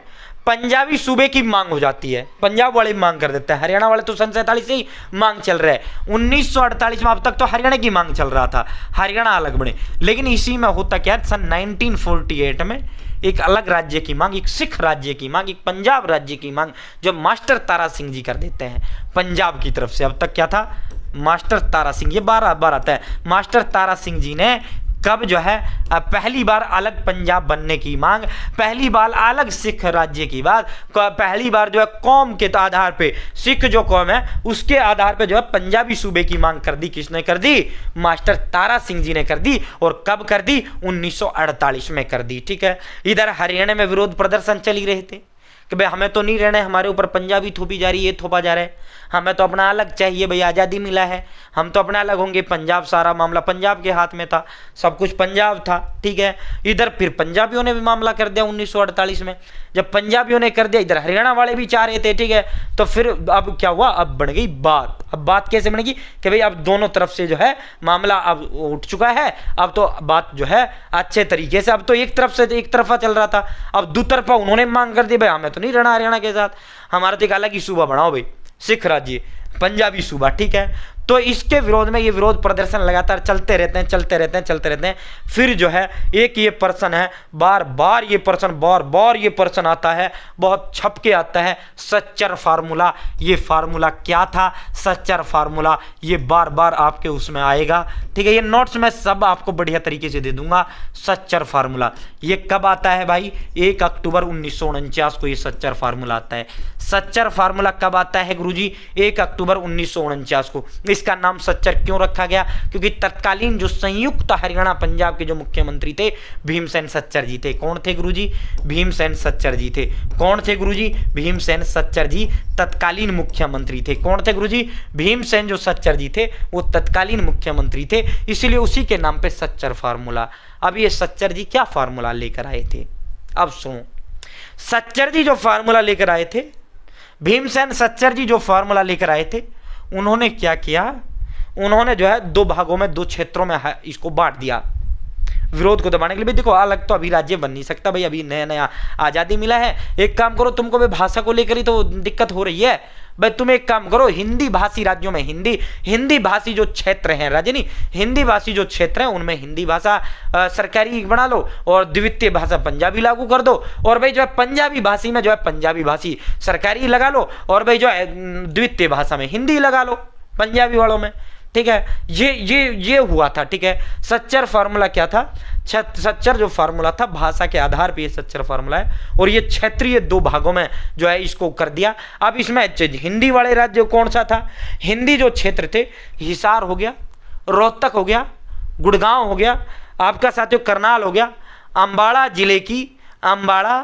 पंजाबी सूबे की मांग हो जाती है, पंजाब वाले मांग कर देते हैं। हरियाणा वाले तो सन 47 से ही मांग चल रहा है। 1948 में अब तक तो हरियाणा की मांग चल रहा था, हरियाणा अलग बने। लेकिन इसी में होता क्या है, सन 1948 में एक अलग राज्य की मांग, एक सिख राज्य की मांग, एक पंजाब राज्य की मांग जो मास्टर तारा सिंह जी कर देते हैं पंजाब की तरफ से। अब तक क्या था, मास्टर तारा सिंह, ये बार बार आता है। मास्टर तारा सिंह जी ने कब जो है पहली बार अलग पंजाब बनने की मांग, पहली बार अलग सिख राज्य की बात, पहली बार जो है कौम के आधार पे, सिख जो कौम है उसके आधार पे जो है पंजाबी सूबे की मांग कर दी। किसने कर दी, मास्टर तारा सिंह जी ने कर दी। और कब कर दी, 1948 में कर दी, ठीक है। इधर हरियाणा में विरोध प्रदर्शन चल ही रहे थे कि भाई हमें तो नहीं रहना है, हमारे ऊपर पंजाबी थोपी जा रही है, ये थोपा जा रहा है, हमें तो अपना अलग चाहिए, भाई आज़ादी मिला है, हम तो अपना अलग होंगे। पंजाब, सारा मामला पंजाब के हाथ में था, सब कुछ पंजाब था, ठीक है। इधर फिर पंजाबियों ने भी मामला कर दिया 1948 में। जब पंजाबियों ने कर दिया, इधर हरियाणा वाले भी चाह रहे थे, ठीक है। तो फिर अब क्या हुआ, अब बन गई बात। अब बात कैसे बनेगी कि भाई अब दोनों तरफ से जो है मामला अब उठ चुका है, अब तो बात जो है अच्छे तरीके से, अब तो एक तरफ से एक तरफा चल रहा था, अब दो तरफा उन्होंने मांग कर दी, भाई हमें तो नहीं रहना हरियाणा के साथ, हमारा तो एक अलग ही सूबा बनाओ भाई, सिख राज्य, पंजाबी सूबा, ठीक है। तो इसके विरोध में ये विरोध प्रदर्शन लगातार चलते रहते हैं, चलते रहते हैं, चलते रहते हैं। फिर जो है एक ये पर्सन है, बार बार ये पर्सन आता है, बहुत छप के आता है, सच्चर फार्मूला। ये फार्मूला क्या था, सच्चर फार्मूला, ये बार बार आपके उसमें आएगा, ठीक है। ये नोट्स में सब आपको बढ़िया तरीके से दे दूंगा। सच्चर फार्मूला ये कब आता है भाई, 1 अक्टूबर 1949 को ये सच्चर फार्मूला आता है। सच्चर फार्मूला कब आता है गुरुजी, 1 अक्टूबर 1949 को। इसका नाम सच्चर क्यों रखा गया, क्योंकि तत्कालीन जो संयुक्त हरियाणा पंजाब के जो मुख्यमंत्री थे भीमसेन सच्चर जी थे। कौन थे गुरुजी, भीमसेन सच्चर जी थे। कौन थे गुरुजी, भीमसेन सच्चर जी तत्कालीन मुख्यमंत्री थे। कौन थे गुरुजी, भीमसेन जो सच्चर जी थे वो तत्कालीन मुख्यमंत्री थे, इसीलिए उसी के नाम पे सच्चर फार्मूला। अब ये सच्चर जी क्या फार्मूला लेकर आए थे, अब सुनो। सच्चर जी जो फार्मूला लेकर आए थे, भीमसेन सच्चर जी जो फार्मूला लेकर आए थे, उन्होंने क्या किया, उन्होंने जो है 2 भागों में, 2 क्षेत्रों में इसको बांट दिया विरोध को दबाने के लिए। भाई देखो अलग तो अभी राज्य बन नहीं सकता भाई, अभी नया नया आज़ादी मिला है। एक काम करो, तुमको भाई भाषा को लेकर ही तो दिक्कत हो रही है भाई, तुम एक काम करो, हिंदी भाषी राज्यों में हिंदी भाषी जो क्षेत्र हैं राज्य नहीं, हिंदी भाषी जो क्षेत्र हैं उनमें हिंदी भाषा सरकारी बना लो और द्वितीय भाषा पंजाबी लागू कर दो। और भाई जो है पंजाबी भाषी में जो है पंजाबी भाषी सरकारी लगा लो, और भाई जो है द्वितीय भाषा में हिंदी लगा लो पंजाबी वालों में, ठीक है। ये हुआ था, ठीक है। सच्चर फार्मूला क्या था, सच्चर जो फार्मूला था भाषा के आधार पे ये सच्चर फार्मूला है, और ये क्षेत्रीय 2 भागों में जो है इसको कर दिया। अब इसमें हिंदी वाले राज्य कौन सा था, हिंदी जो क्षेत्र थे, हिसार हो गया, रोहतक हो गया, गुड़गांव हो गया, आपका साथियों करनाल हो गया, अम्बाड़ा जिले की अम्बाड़ा,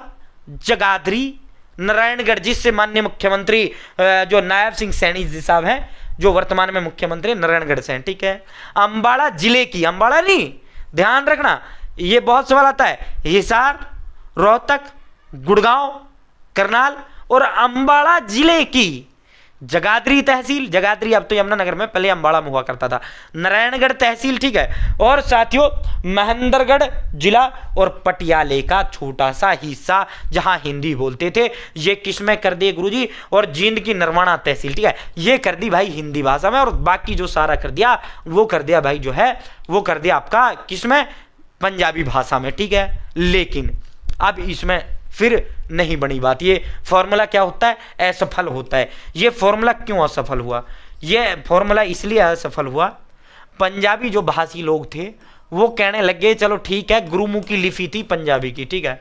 जगाधरी, नारायणगढ़, जिससे माननीय मुख्यमंत्री जो नायब सिंह सैनी जी साहब हैं, जो वर्तमान में मुख्यमंत्री नारायणगढ़ से हैं, ठीक है। अम्बाड़ा जिले की, अम्बाड़ा नहीं, ध्यान रखना ये बहुत सवाल आता है, हिसार, रोहतक, गुड़गांव, करनाल और अम्बाड़ा जिले की जगाधरी तहसील, जगाधरी अब तो यमुनानगर में, पहले अम्बाड़ा में हुआ करता था, नारायणगढ़ तहसील, ठीक है। और साथियों महेंद्रगढ़ जिला और पटियाले का छोटा सा हिस्सा जहां हिंदी बोलते थे, ये किस में कर दिए गुरुजी, और जींद की नरवाना तहसील, ठीक है, ये कर दी भाई हिंदी भाषा में, और बाकी जो सारा कर दिया वो कर दिया भाई जो है वो कर दिया आपका किस में, पंजाबी भाषा में, ठीक है। लेकिन अब इसमें फिर नहीं बनी बात, ये फॉर्मूला क्या होता है, असफल होता है। ये फॉर्मूला क्यों असफल हुआ, ये फॉर्मूला इसलिए असफल हुआ, पंजाबी जो भाषी लोग थे वो कहने लगे चलो ठीक है, गुरुमुखी लिपि थी पंजाबी की, ठीक है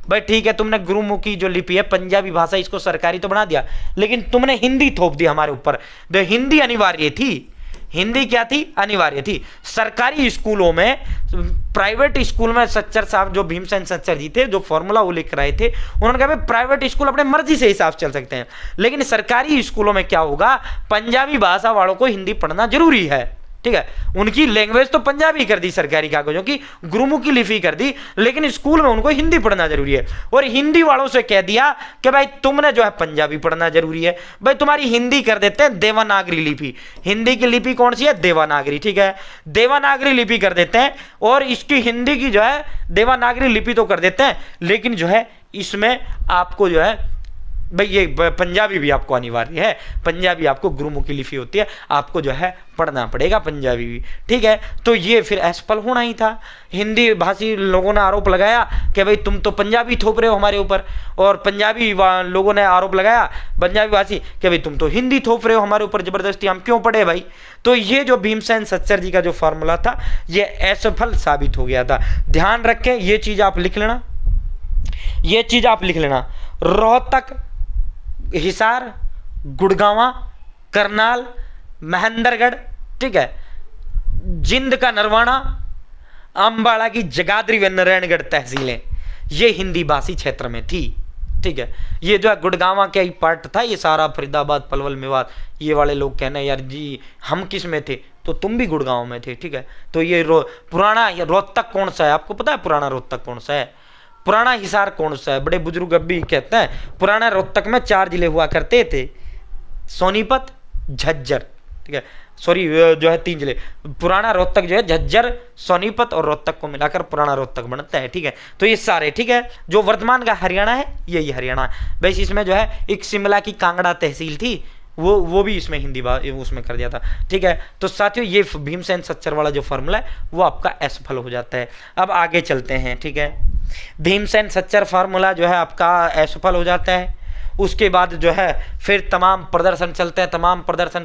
भाई, ठीक है, तुमने गुरुमुखी जो लिपि है पंजाबी भाषा इसको सरकारी तो बना दिया, लेकिन तुमने हिंदी थोप दी हमारे ऊपर। तो हिंदी अनिवार्य थी, हिंदी क्या थी, अनिवार्य थी। सरकारी स्कूलों में, प्राइवेट स्कूल में सच्चर साहब जो भीमसेन सच्चर जी थे, जो फॉर्मूला वो लिख रहे थे, उन्होंने कहा भाई प्राइवेट स्कूल अपने मर्जी से हिसाब से चल सकते हैं, लेकिन सरकारी स्कूलों में क्या होगा, पंजाबी भाषा वालों को हिंदी पढ़ना जरूरी है। ठीक है, उनकी लैंग्वेज तो पंजाबी कर दी सरकारी कागजों की, गुरुमुखी लिपि कर दी, लेकिन स्कूल में उनको हिंदी पढ़ना जरूरी है। और हिंदी वालों से कह दिया कि भाई तुमने जो है पंजाबी पढ़ना जरूरी है, भाई तुम्हारी हिंदी कर देते हैं देवनागरी लिपि। हिंदी की लिपि कौन सी है, देवनागरी। ठीक है, देवनागरी लिपि कर देते हैं, और इसकी हिंदी की जो है देवनागरी लिपि तो कर देते हैं, लेकिन जो है इसमें आपको जो है भाई ये पंजाबी भी आपको अनिवार्य है, पंजाबी आपको गुरुमुखी लिपि होती है, आपको जो है पढ़ना पड़ेगा पंजाबी भी। ठीक है, तो ये फिर असफल होना ही था। हिंदी भाषी लोगों ने आरोप लगाया कि भाई तुम तो पंजाबी थोप रहे हो हमारे ऊपर, और पंजाबी लोगों ने आरोप लगाया, पंजाबी भाषी, कि भाई तुम तो हिंदी थोप रहे हो हमारे ऊपर जबरदस्ती, हम क्यों पढ़े भाई। तो ये जो भीमसेन सच्चर जी का जो फार्मूला था, ये असफल साबित हो गया था। ध्यान रखें, ये चीज आप लिख लेना, ये चीज आप लिख लेना। रोहतक, हिसार, गुड़गांवा, करनाल, महेंद्रगढ़, ठीक है, जिंद का नरवाना, अंबाला की जगाधरी व नारायणगढ़ तहसीलें, ये हिंदी भाषी क्षेत्र में थी। ठीक है, ये जो है गुड़गांवा का ही पार्ट था, ये सारा फरीदाबाद, पलवल, मेवात, ये वाले लोग कहने यार जी हम किस में थे, तो तुम भी गुड़गांव में थे। ठीक है, तो ये पुराना रोहतक कौन सा है, आपको पता है पुराना रोहतक कौन सा है, पुराना हिसार कौन सा है। बड़े बुजुर्ग अब भी कहते हैं पुराना रोहतक में 4 जिले हुआ करते थे, सोनीपत, झज्जर, ठीक है, सॉरी जो है 3 जिले, पुराना रोहतक जो है झज्जर, सोनीपत और रोहतक को मिलाकर पुराना रोहतक बनता है। ठीक है, तो ये सारे, ठीक है, जो वर्तमान का हरियाणा है यही हरियाणा। वैसे इसमें जो है एक शिमला की कांगड़ा तहसील थी, वो भी इसमें हिंदी उसमें कर दिया था। ठीक है, तो साथियों ये भीमसेन सच्चर वाला जो फॉर्मूला है वो आपका असफल हो जाता है। अब आगे चलते हैं। ठीक है, भीमसेन सच्चर फार्मूला जो है आपका असफल हो जाता है। उसके बाद जो है फिर तमाम प्रदर्शन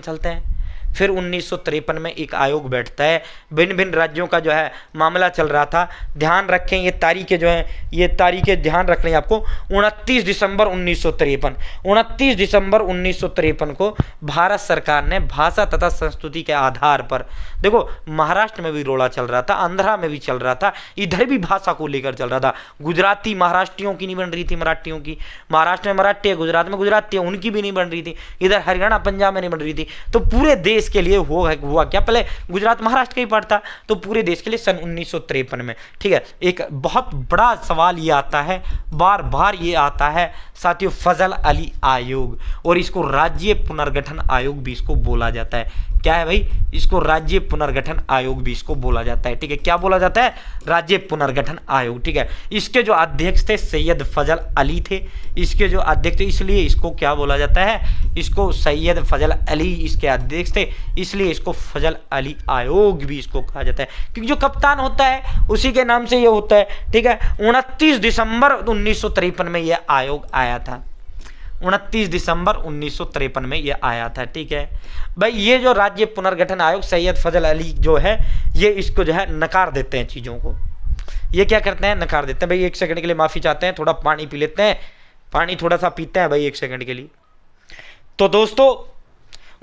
चलते हैं। फिर 1953 में एक आयोग बैठता है, भिन्न भिन्न राज्यों का जो है मामला चल रहा था। ध्यान रखें ये तारीखें जो हैं, ये तारीखें ध्यान रखनी है आपको। 29 दिसंबर 1953 को भारत सरकार ने भाषा तथा संस्कृति के आधार पर, देखो महाराष्ट्र में भी रोड़ा चल रहा था, आंध्रा में भी चल रहा था, इधर भी भाषा को लेकर चल रहा था। गुजराती महाराष्ट्रियों की नहीं बन रही थी, मराठियों की, महाराष्ट्र में मराठी है, गुजरात में गुजराती है, उनकी भी नहीं बन रही थी, इधर हरियाणा पंजाब में नहीं बन रही थी। तो पूरे देश के लिए हुआ क्या, पहले गुजरात महाराष्ट्र का ही पार्ट था, तो पूरे देश के लिए सन 1953 में। ठीक है, एक बहुत बड़ा सवाल ये आता है, बार बार ये आता है साथियों, फजल अली आयोग, और इसको राज्य पुनर्गठन आयोग भी इसको बोला जाता है। क्या है भाई, इसको राज्य पुनर्गठन आयोग भी इसको बोला जाता है। ठीक है, क्या बोला जाता है, राज्य पुनर्गठन आयोग। ठीक है, इसके जो अध्यक्ष थे सैयद फजल अली थे, इसके जो अध्यक्ष थे, इसलिए इसको क्या बोला जाता है, इसको सैयद फजल अली इसके अध्यक्ष थे, इसलिए इसको फजल अली आयोग भी इसको कहा जाता है, क्योंकि जो कप्तान होता है उसी के नाम से ये होता है। ठीक है, 29 दिसंबर 1953 में यह आयोग आया था, 29 दिसंबर 1953 में ये आया था। ठीक है भाई, ये जो राज्य पुनर्गठन आयोग सैयद फजल अली जो है, ये इसको जो है नकार देते हैं चीज़ों को। ये क्या करते हैं, नकार देते हैं। भाई 1 सेकंड के लिए माफ़ी चाहते हैं, थोड़ा पानी पी लेते हैं, पानी थोड़ा सा पीते हैं भाई 1 सेकंड के लिए। तो दोस्तों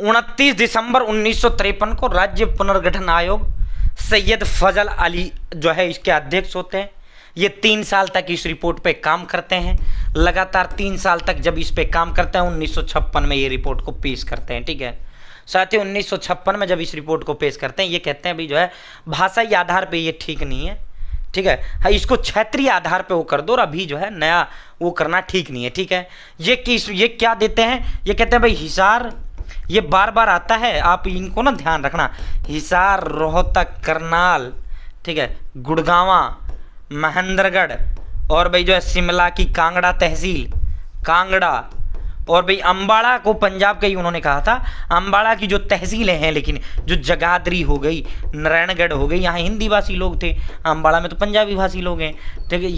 29 दिसंबर 1953 को राज्य पुनर्गठन आयोग सैयद फजल अली जो है इसके अध्यक्ष होते हैं। ये 3 साल तक इस रिपोर्ट पे काम करते हैं, लगातार 3 साल तक जब इस पे काम करते हैं 1956 में ये रिपोर्ट को पेश करते हैं। ठीक है साथियों, 1956 में जब इस रिपोर्ट को पेश करते हैं, ये कहते हैं भाई जो है भाषाई आधार पे ये ठीक नहीं है। ठीक है, हाँ इसको क्षेत्रीय आधार पे वो कर दो, और अभी जो है नया वो करना ठीक नहीं है। ठीक है, ये क्या देते हैं, ये कहते हैं भाई हिसार, ये बार बार आता है, आप इनको ना ध्यान रखना, हिसार, रोहतक, करनाल, ठीक है, गुड़गांवा, महेंद्रगढ़, और भाई जो है शिमला की कांगड़ा तहसील, कांगड़ा, और भाई अंबाला को पंजाब का ही उन्होंने कहा था। अंबाला की जो तहसीलें हैं, लेकिन जो जगाधरी हो गई, नारायणगढ़ हो गई, यहाँ हिंदी भाषी लोग थे, अंबाला में तो पंजाबी भाषी लोग हैं। ठीक है,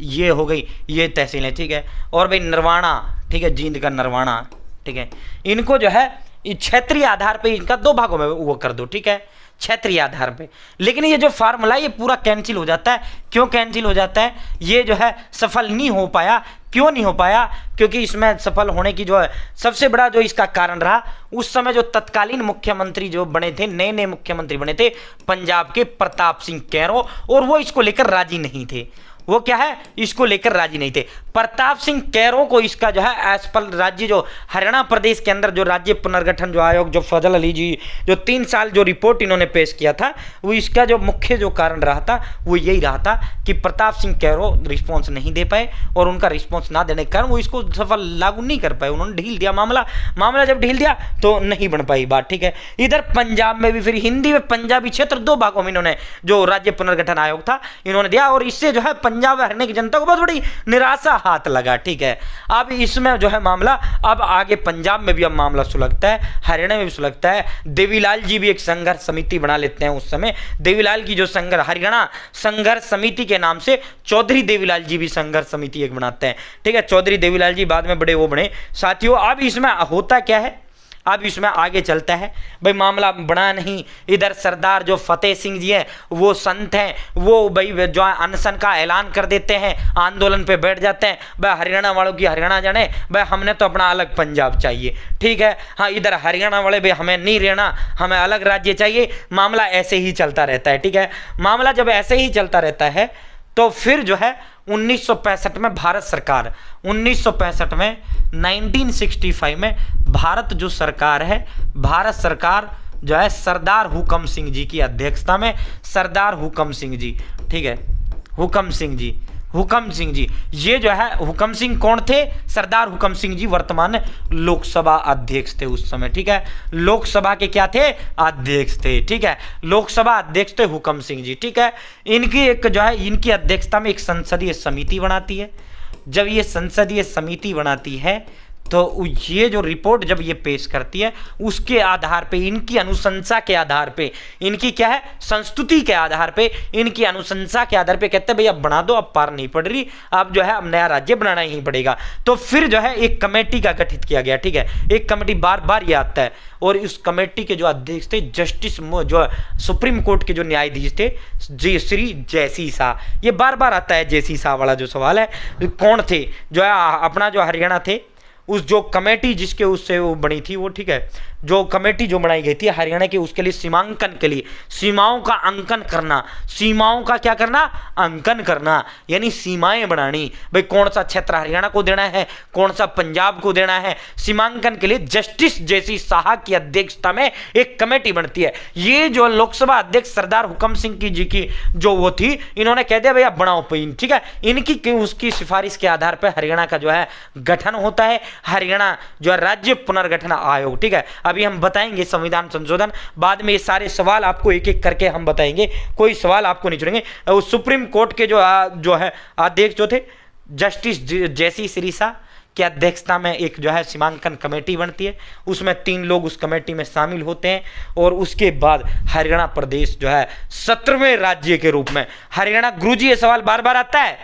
ये हो गई ये तहसीलें। ठीक है, और भाई नरवाना, ठीक है, जींद का नरवाना, ठीक है, इनको जो है क्षेत्रीय आधार पे इनका 2 भागों में वो कर दो। ठीक है, क्षेत्रीय आधार पे। लेकिन ये जो फार्मूला ये पूरा कैंसिल हो जाता है। क्यों कैंसिल हो जाता है? ये जो है सफल नहीं हो पाया। क्यों नहीं हो पाया? क्योंकि इसमें सफल होने की जो है सबसे बड़ा जो इसका कारण रहा, उस समय जो तत्कालीन मुख्यमंत्री जो बने थे, नए नए मुख्यमंत्री बने थे पंजाब के, प्रताप सिंह कैरो, और वो इसको लेकर राजी नहीं थे। वो क्या है, इसको लेकर राजी नहीं थे। प्रताप सिंह कैरो को इसका जो है एज पर राज्य जो हरियाणा प्रदेश के अंदर जो राज्य पुनर्गठन जो आयोग जो फजल अली जी जो 3 साल जो रिपोर्ट इन्होंने पेश किया था, वो इसका जो मुख्य जो कारण रहा था वो यही रहा था कि प्रताप सिंह कैरो रिस्पॉन्स नहीं दे पाए, और उनका रिस्पॉन्स ना देने के कारण वो इसको सफल लागू नहीं कर पाए। उन्होंने ढील दिया मामला जब ढील दिया तो नहीं बन पाई बात। ठीक है, इधर पंजाब में भी फिर हिंदी में पंजाबी क्षेत्र 2 भागों में इन्होंने जो राज्य पुनर्गठन आयोग था इन्होंने दिया, और इससे जो है पंजाब हरियाणा की जनता को बहुत बड़ी निराशा हाथ लगा। ठीक है, अब इसमें जो है मामला अब आगे पंजाब में भी अब मामला सुलगता है, हरियाणा में भी सुलगता है। देवीलाल जी भी एक संघर्ष समिति बना लेते हैं उस समय। देवीलाल की जो हरियाणा संघर्ष समिति के नाम से चौधरी देवीलाल जी भी संघर्ष समिति एक बनाते हैं। ठीक है, चौधरी देवीलाल जी बाद में बड़े वो बने साथियों। अब इसमें होता क्या है, अब इसमें आगे चलता है भाई, मामला बना नहीं। इधर सरदार जो फतेह सिंह जी हैं वो संत हैं, वो भाई जो अनशन का ऐलान कर देते हैं, आंदोलन पे बैठ जाते हैं। भाई हरियाणा वालों की हरियाणा जाने, भाई हमने तो अपना अलग पंजाब चाहिए। ठीक है, हाँ इधर हरियाणा वाले भाई हमें नहीं रहना, हमें अलग राज्य चाहिए। मामला ऐसे ही चलता रहता है। ठीक है, मामला जब ऐसे ही चलता रहता है तो फिर जो है 1965 में भारत सरकार 1965 में 1965 में भारत जो सरकार है, भारत सरकार जो है सरदार हुकम सिंह जी की अध्यक्षता में, सरदार हुकम सिंह जी, ठीक है, हुकम सिंह जी ये जो है हुकम सिंह कौन थे? सरदार हुकम सिंह जी वर्तमान लोकसभा अध्यक्ष थे उस समय। ठीक है, लोकसभा के क्या थे? अध्यक्ष थे। ठीक है, लोकसभा अध्यक्ष थे हुकम सिंह जी। ठीक है, इनकी एक जो है इनकी अध्यक्षता में एक संसदीय समिति बनाती है। जब ये संसदीय समिति बनाती है तो ये जो रिपोर्ट जब ये पेश करती है उसके आधार पे, इनकी अनुशंसा के आधार पे, इनकी क्या है संस्तुति के आधार पे, इनकी अनुशंसा के आधार पे कहते हैं भैया बना दो, अब पार नहीं पड़ रही, अब जो है अब नया राज्य बनाना ही पड़ेगा। तो फिर जो है एक कमेटी का गठित किया गया। ठीक है, एक कमेटी बार बार ये आता है, और इस कमेटी के जो अध्यक्ष थे जस्टिस जो सुप्रीम कोर्ट के जो न्यायाधीश थे जी श्री जयसी शाह। ये बार बार आता है जयसी शाह वाला जो सवाल है, कौन थे? जो है अपना जो हरियाणा थे उस जो कमेटी जिसके उससे वो बनी थी वो, ठीक है, जो कमेटी जो बनाई गई थी हरियाणा के, उसके लिए सीमांकन के लिए सीमाओं का अंकन करना, सीमाओं का क्या करना? अंकन करना, यानी सीमाएं बनानी। भाई कौन सा क्षेत्र हरियाणा को देना है, कौन सा पंजाब को देना है, सीमांकन के लिए जस्टिस जयसी शाह की अध्यक्षता में एक कमेटी बनती है। ये जो लोकसभा अध्यक्ष सरदार हुकम सिंह जी की जो वो थी, इन्होंने कह दिया भैया बनाओ पीन। ठीक है, इनकी उसकी सिफारिश के आधार पर हरियाणा का जो है गठन होता है, हरियाणा जो है राज्य पुनर्गठन आयोग। ठीक है, अभी हम बताएंगे संविधान संशोधन, बाद में ये सारे सवाल आपको एक एक करके हम बताएंगे, कोई सवाल आपको नहीं छोड़ेंगे। उस सुप्रीम कोर्ट के जो है अध्यक्ष जो थे जस्टिस जयसी श्री शाह की अध्यक्षता में एक जो है सीमांकन कमेटी बनती है, उसमें 3 लोग उस कमेटी में शामिल होते हैं, और उसके बाद हरियाणा प्रदेश जो है 17वें राज्य के रूप में, हरियाणा गुरुजी ये सवाल बार बार आता है,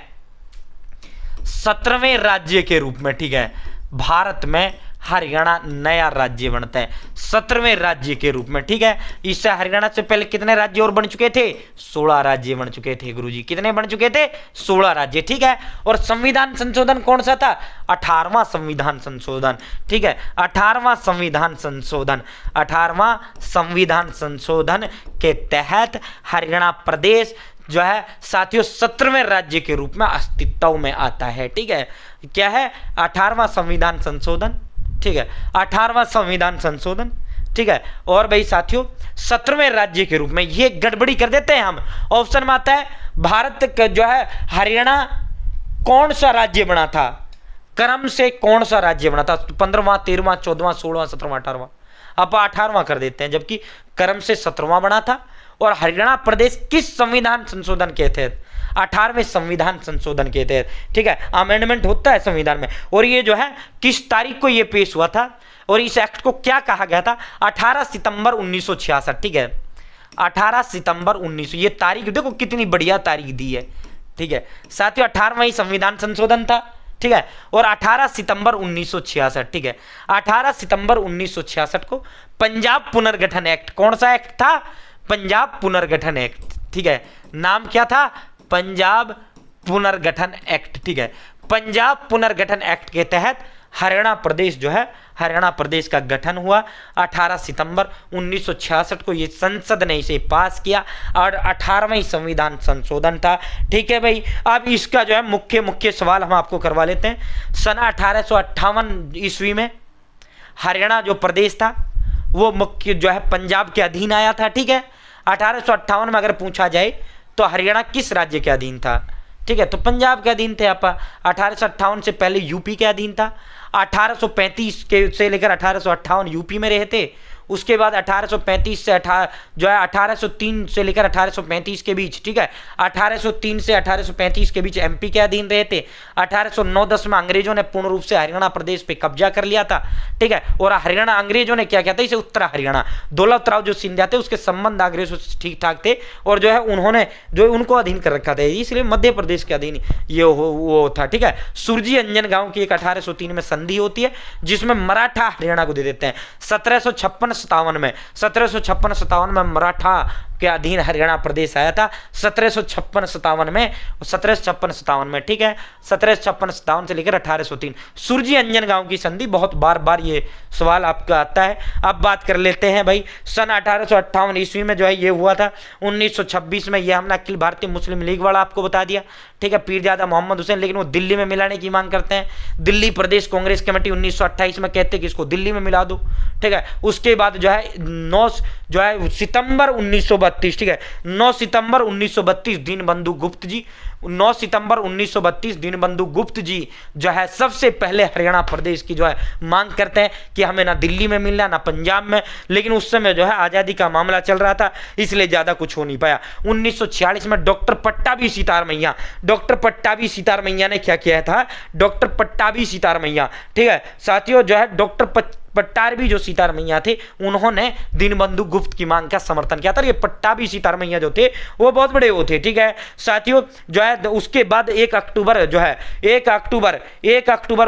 17वें राज्य के रूप में, ठीक है, भारत में हरियाणा नया राज्य बनता है 17वें राज्य के रूप में। ठीक है, इससे हरियाणा से पहले कितने राज्य और बन चुके थे? 16 राज्य बन चुके थे गुरुजी। कितने बन चुके थे? 16 राज्य। ठीक है, और संविधान संशोधन कौन सा था? 18वां संविधान संशोधन। ठीक है, 18वां संविधान संशोधन, 18वां संविधान संशोधन के तहत हरियाणा प्रदेश जो है साथियों 17वें राज्य के रूप में अस्तित्व में आता है। ठीक है, क्या है? 18वां संविधान संशोधन। ठीक है, 18वां संविधान संशोधन। ठीक है, और भाई साथियों 17वें राज्य के रूप में ये गड़बड़ी कर देते हैं हम। ऑप्शन में आता है भारत का जो है हरियाणा कौन सा राज्य बना था, क्रम से कौन सा राज्य बना था? 15वां, 13वां, 14वां, 16वां, 17वां, 18वां। अब 18वां कर देते हैं, जबकि क्रम से 17वां बना था। और हरियाणा प्रदेश किस संविधान संशोधन के तहत? 18वें संविधान संशोधन के तहत। ठीक है, अमेंडमेंट होता है संविधान में, और ये जो है किस तारीख को ये पेश हुआ था, और इस एक्ट को क्या कहा गया था? 18 सितंबर 1966। ठीक है, 18 सितंबर 1900, ये तारीख देखो कितनी बढ़िया तारीख दी है। ठीक है साथियों, 18वां ही संविधान संशोधन था। ठीक है, और 18 सितंबर 1966। ठीक है, 18 सितंबर 1966 को पंजाब पुनर्गठन एक्ट, कौन सा एक्ट था? पंजाब पुनर्गठन एक्ट, ठीक है। नाम क्या था? पंजाब पुनर्गठन एक्ट, ठीक है। पंजाब पुनर्गठन एक्ट के तहत हरियाणा प्रदेश जो है, हरियाणा प्रदेश का गठन हुआ। 18 सितंबर 1966 को ये संसद ने इसे पास किया और 18वां संविधान संशोधन था, ठीक है भाई। अब इसका जो है मुख्य सवाल हम आपको करवा लेते हैं। सन 1858 ईस्वी में हरियाणा जो प्रदेश था वो मुख्य जो है पंजाब के अधीन आया था, ठीक है। 1858 में अगर पूछा जाए तो हरियाणा किस राज्य के अधीन था, ठीक है, तो पंजाब के अधीन थे। आप 1858 से पहले यूपी के अधीन था। 1835 के से लेकर 1858 यूपी में रहे थे। उसके बाद 1835 से 1803 से लेकर 1835 के बीच, ठीक है, 1803 से 1835 के बीच एमपी के अधीन रहे थे। 1809-10 में अंग्रेजों ने पूर्ण रूप से हरियाणा प्रदेश पे कब्जा कर लिया था, ठीक है। और हरियाणा अंग्रेजों ने क्या किया था, इसे उत्तर हरियाणा, दौलत राव जो सिंधिया थे उसके संबंध अंग्रेजों से ठीक ठाक थे और जो है उन्होंने जो उनको अधीन कर रखा था, इसलिए मध्य प्रदेश के अधीन ये वो था, ठीक है। सुरजी अंजन गांव की एक 1803 में संधि होती है जिसमें मराठा हरियाणा को दे देते हैं। 1756-57 में मराठा के अधीन हरियाणा प्रदेश आया था। 1756-57 में, ठीक है, 1756-57 से लेकर 1803 सुरजी अंजन गांव की संधि। बहुत बार ये सवाल आपका आता है। अब बात कर लेते हैं भाई, सन 1858 ईस्वी में जो है ये हुआ था। 1926 में यह हमने अखिल भारतीय मुस्लिम लीग वाला आपको बता दिया, ठीक है, पीरजादा मोहम्मद हुसैन, लेकिन वो दिल्ली में मिलाने की मांग करते हैं। दिल्ली प्रदेश कांग्रेस कमेटी 1928 में कहते हैं कि इसको दिल्ली में मिला दो, ठीक है। उसके बाद जो है 9 सितंबर 1932, ठीक है, 9 सितंबर 1932 दीनबंधु गुप्त जी, 9 सितंबर 1932 दीनबंधु गुप्त जी जो है सबसे पहले हरियाणा प्रदेश की जो है मांग करते हैं कि हमें ना दिल्ली में मिलना ना पंजाब में। लेकिन उस समय जो है आज़ादी का मामला चल रहा था, इसलिए ज़्यादा कुछ हो नहीं पाया। 1946 में डॉक्टर पट्टाभी सीतार मैया ने क्या किया था, डॉक्टर पट्टाभी सीतार मैया, ठीक है साथियों, जो है डॉक्टर पट्टाभी जो सीतार मैया थे उन्होंने दीनबंधु गुप्त की मांग का समर्थन किया था। ये पट्टाभी सीतार मैया जो थे वो बहुत बड़े वो थे, ठीक है साथियों। जो है उसके बाद 1 अक्टूबर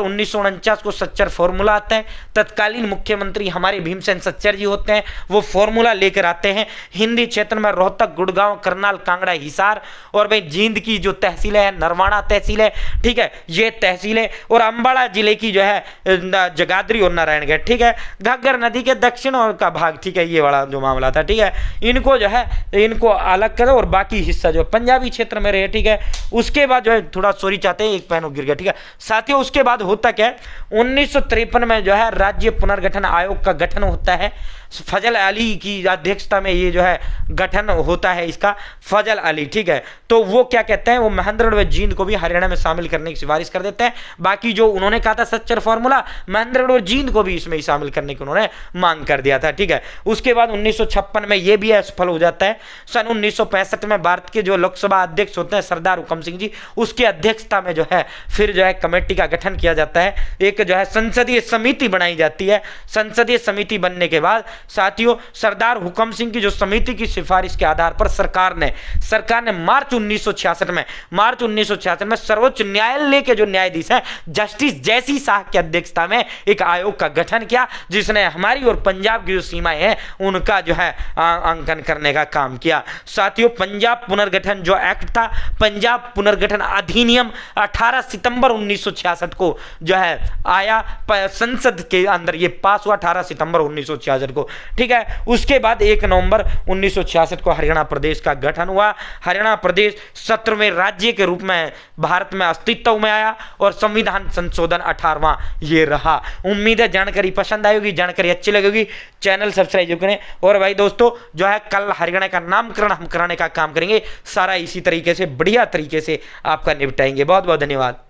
1949 को सच्चर फॉर्मूला आता है। तत्कालीन मुख्यमंत्री हमारे भीमसेन सच्चर जी होते हैं, वो फॉर्मूला लेकर आते हैं। हिंदी क्षेत्र में रोहतक, गुड़गांव, करनाल, कांगड़ा, हिसार और भाई जींद की जो तहसीलें हैं, नरवाना तहसील है, ठीक है, ये तहसीलें, और अंबाला जिले की जो है जगाधरी और नारायणगढ़, ठीक है, घग्गर नदी के दक्षिण का भाग, ठीक है, ये वाला जो मामला था, ठीक है, इनको जो है इनको अलग करो और बाकी हिस्सा जो पंजाबी क्षेत्र में रहे, ठीक है। उसके बाद जो है थोड़ा सॉरी चाहते हैं, एक पैन गिर गया, ठीक है साथियों। उसके बाद होता क्या है, 1953 में जो है राज्य पुनर्गठन आयोग का गठन होता है। फजल अली की अध्यक्षता में ये जो है गठन होता है इसका, फजल अली, ठीक है। तो वो क्या कहते हैं, वो महेंद्रगढ़ व जींद को भी हरियाणा में शामिल करने की सिफारिश कर देते हैं। बाकी जो उन्होंने कहा था सच्चर फॉर्मूला, महेंद्रगढ़ और जींद को भी इसमें शामिल करने की उन्होंने मांग कर दिया था, ठीक है। उसके बाद 1956 में ये भी असफल हो जाता है। सन 1965 में भारत के जो लोकसभा अध्यक्ष होते हैं सरदार हुकम सिंह जी, उसकी अध्यक्षता में जो है फिर जो है कमेटी का गठन किया जाता है। एक जो है संसदीय समिति बनाई जाती है। संसदीय समिति बनने के बाद साथियों सरदार हुकम सिंह की जो समिति की सिफारिश के आधार पर सरकार ने मार्च 1966 में सर्वोच्च न्यायालय के जो न्यायाधीश हैं जस्टिस जयसी शाह की अध्यक्षता में एक आयोग का गठन किया, जिसने हमारी और पंजाब की जो सीमाएं हैं उनका जो है अंकन करने का काम किया। साथियों पंजाब पुनर्गठन जो एक्ट था, पंजाब पुनर्गठन अधिनियम 18 सितंबर 1966 को जो है आया, संसद के अंदर ये पास हुआ 18 सितंबर 1966 को, ठीक है। उसके बाद 1 नवंबर 1966 को हरियाणा प्रदेश का गठन हुआ। हरियाणा प्रदेश 17वें राज्य के रूप में भारत में अस्तित्व में आया और संविधान संशोधन 18वां ये रहा। उम्मीद है जानकारी पसंद आई होगी, जानकारी अच्छी लगेगी, चैनल सब्सक्राइब करें। और भाई दोस्तों जो है कल हरियाणा का नामकरण हम कराने का काम करेंगे, सारा इसी तरीके से बढ़िया तरीके से आपका निपटाएंगे। बहुत बहुत धन्यवाद।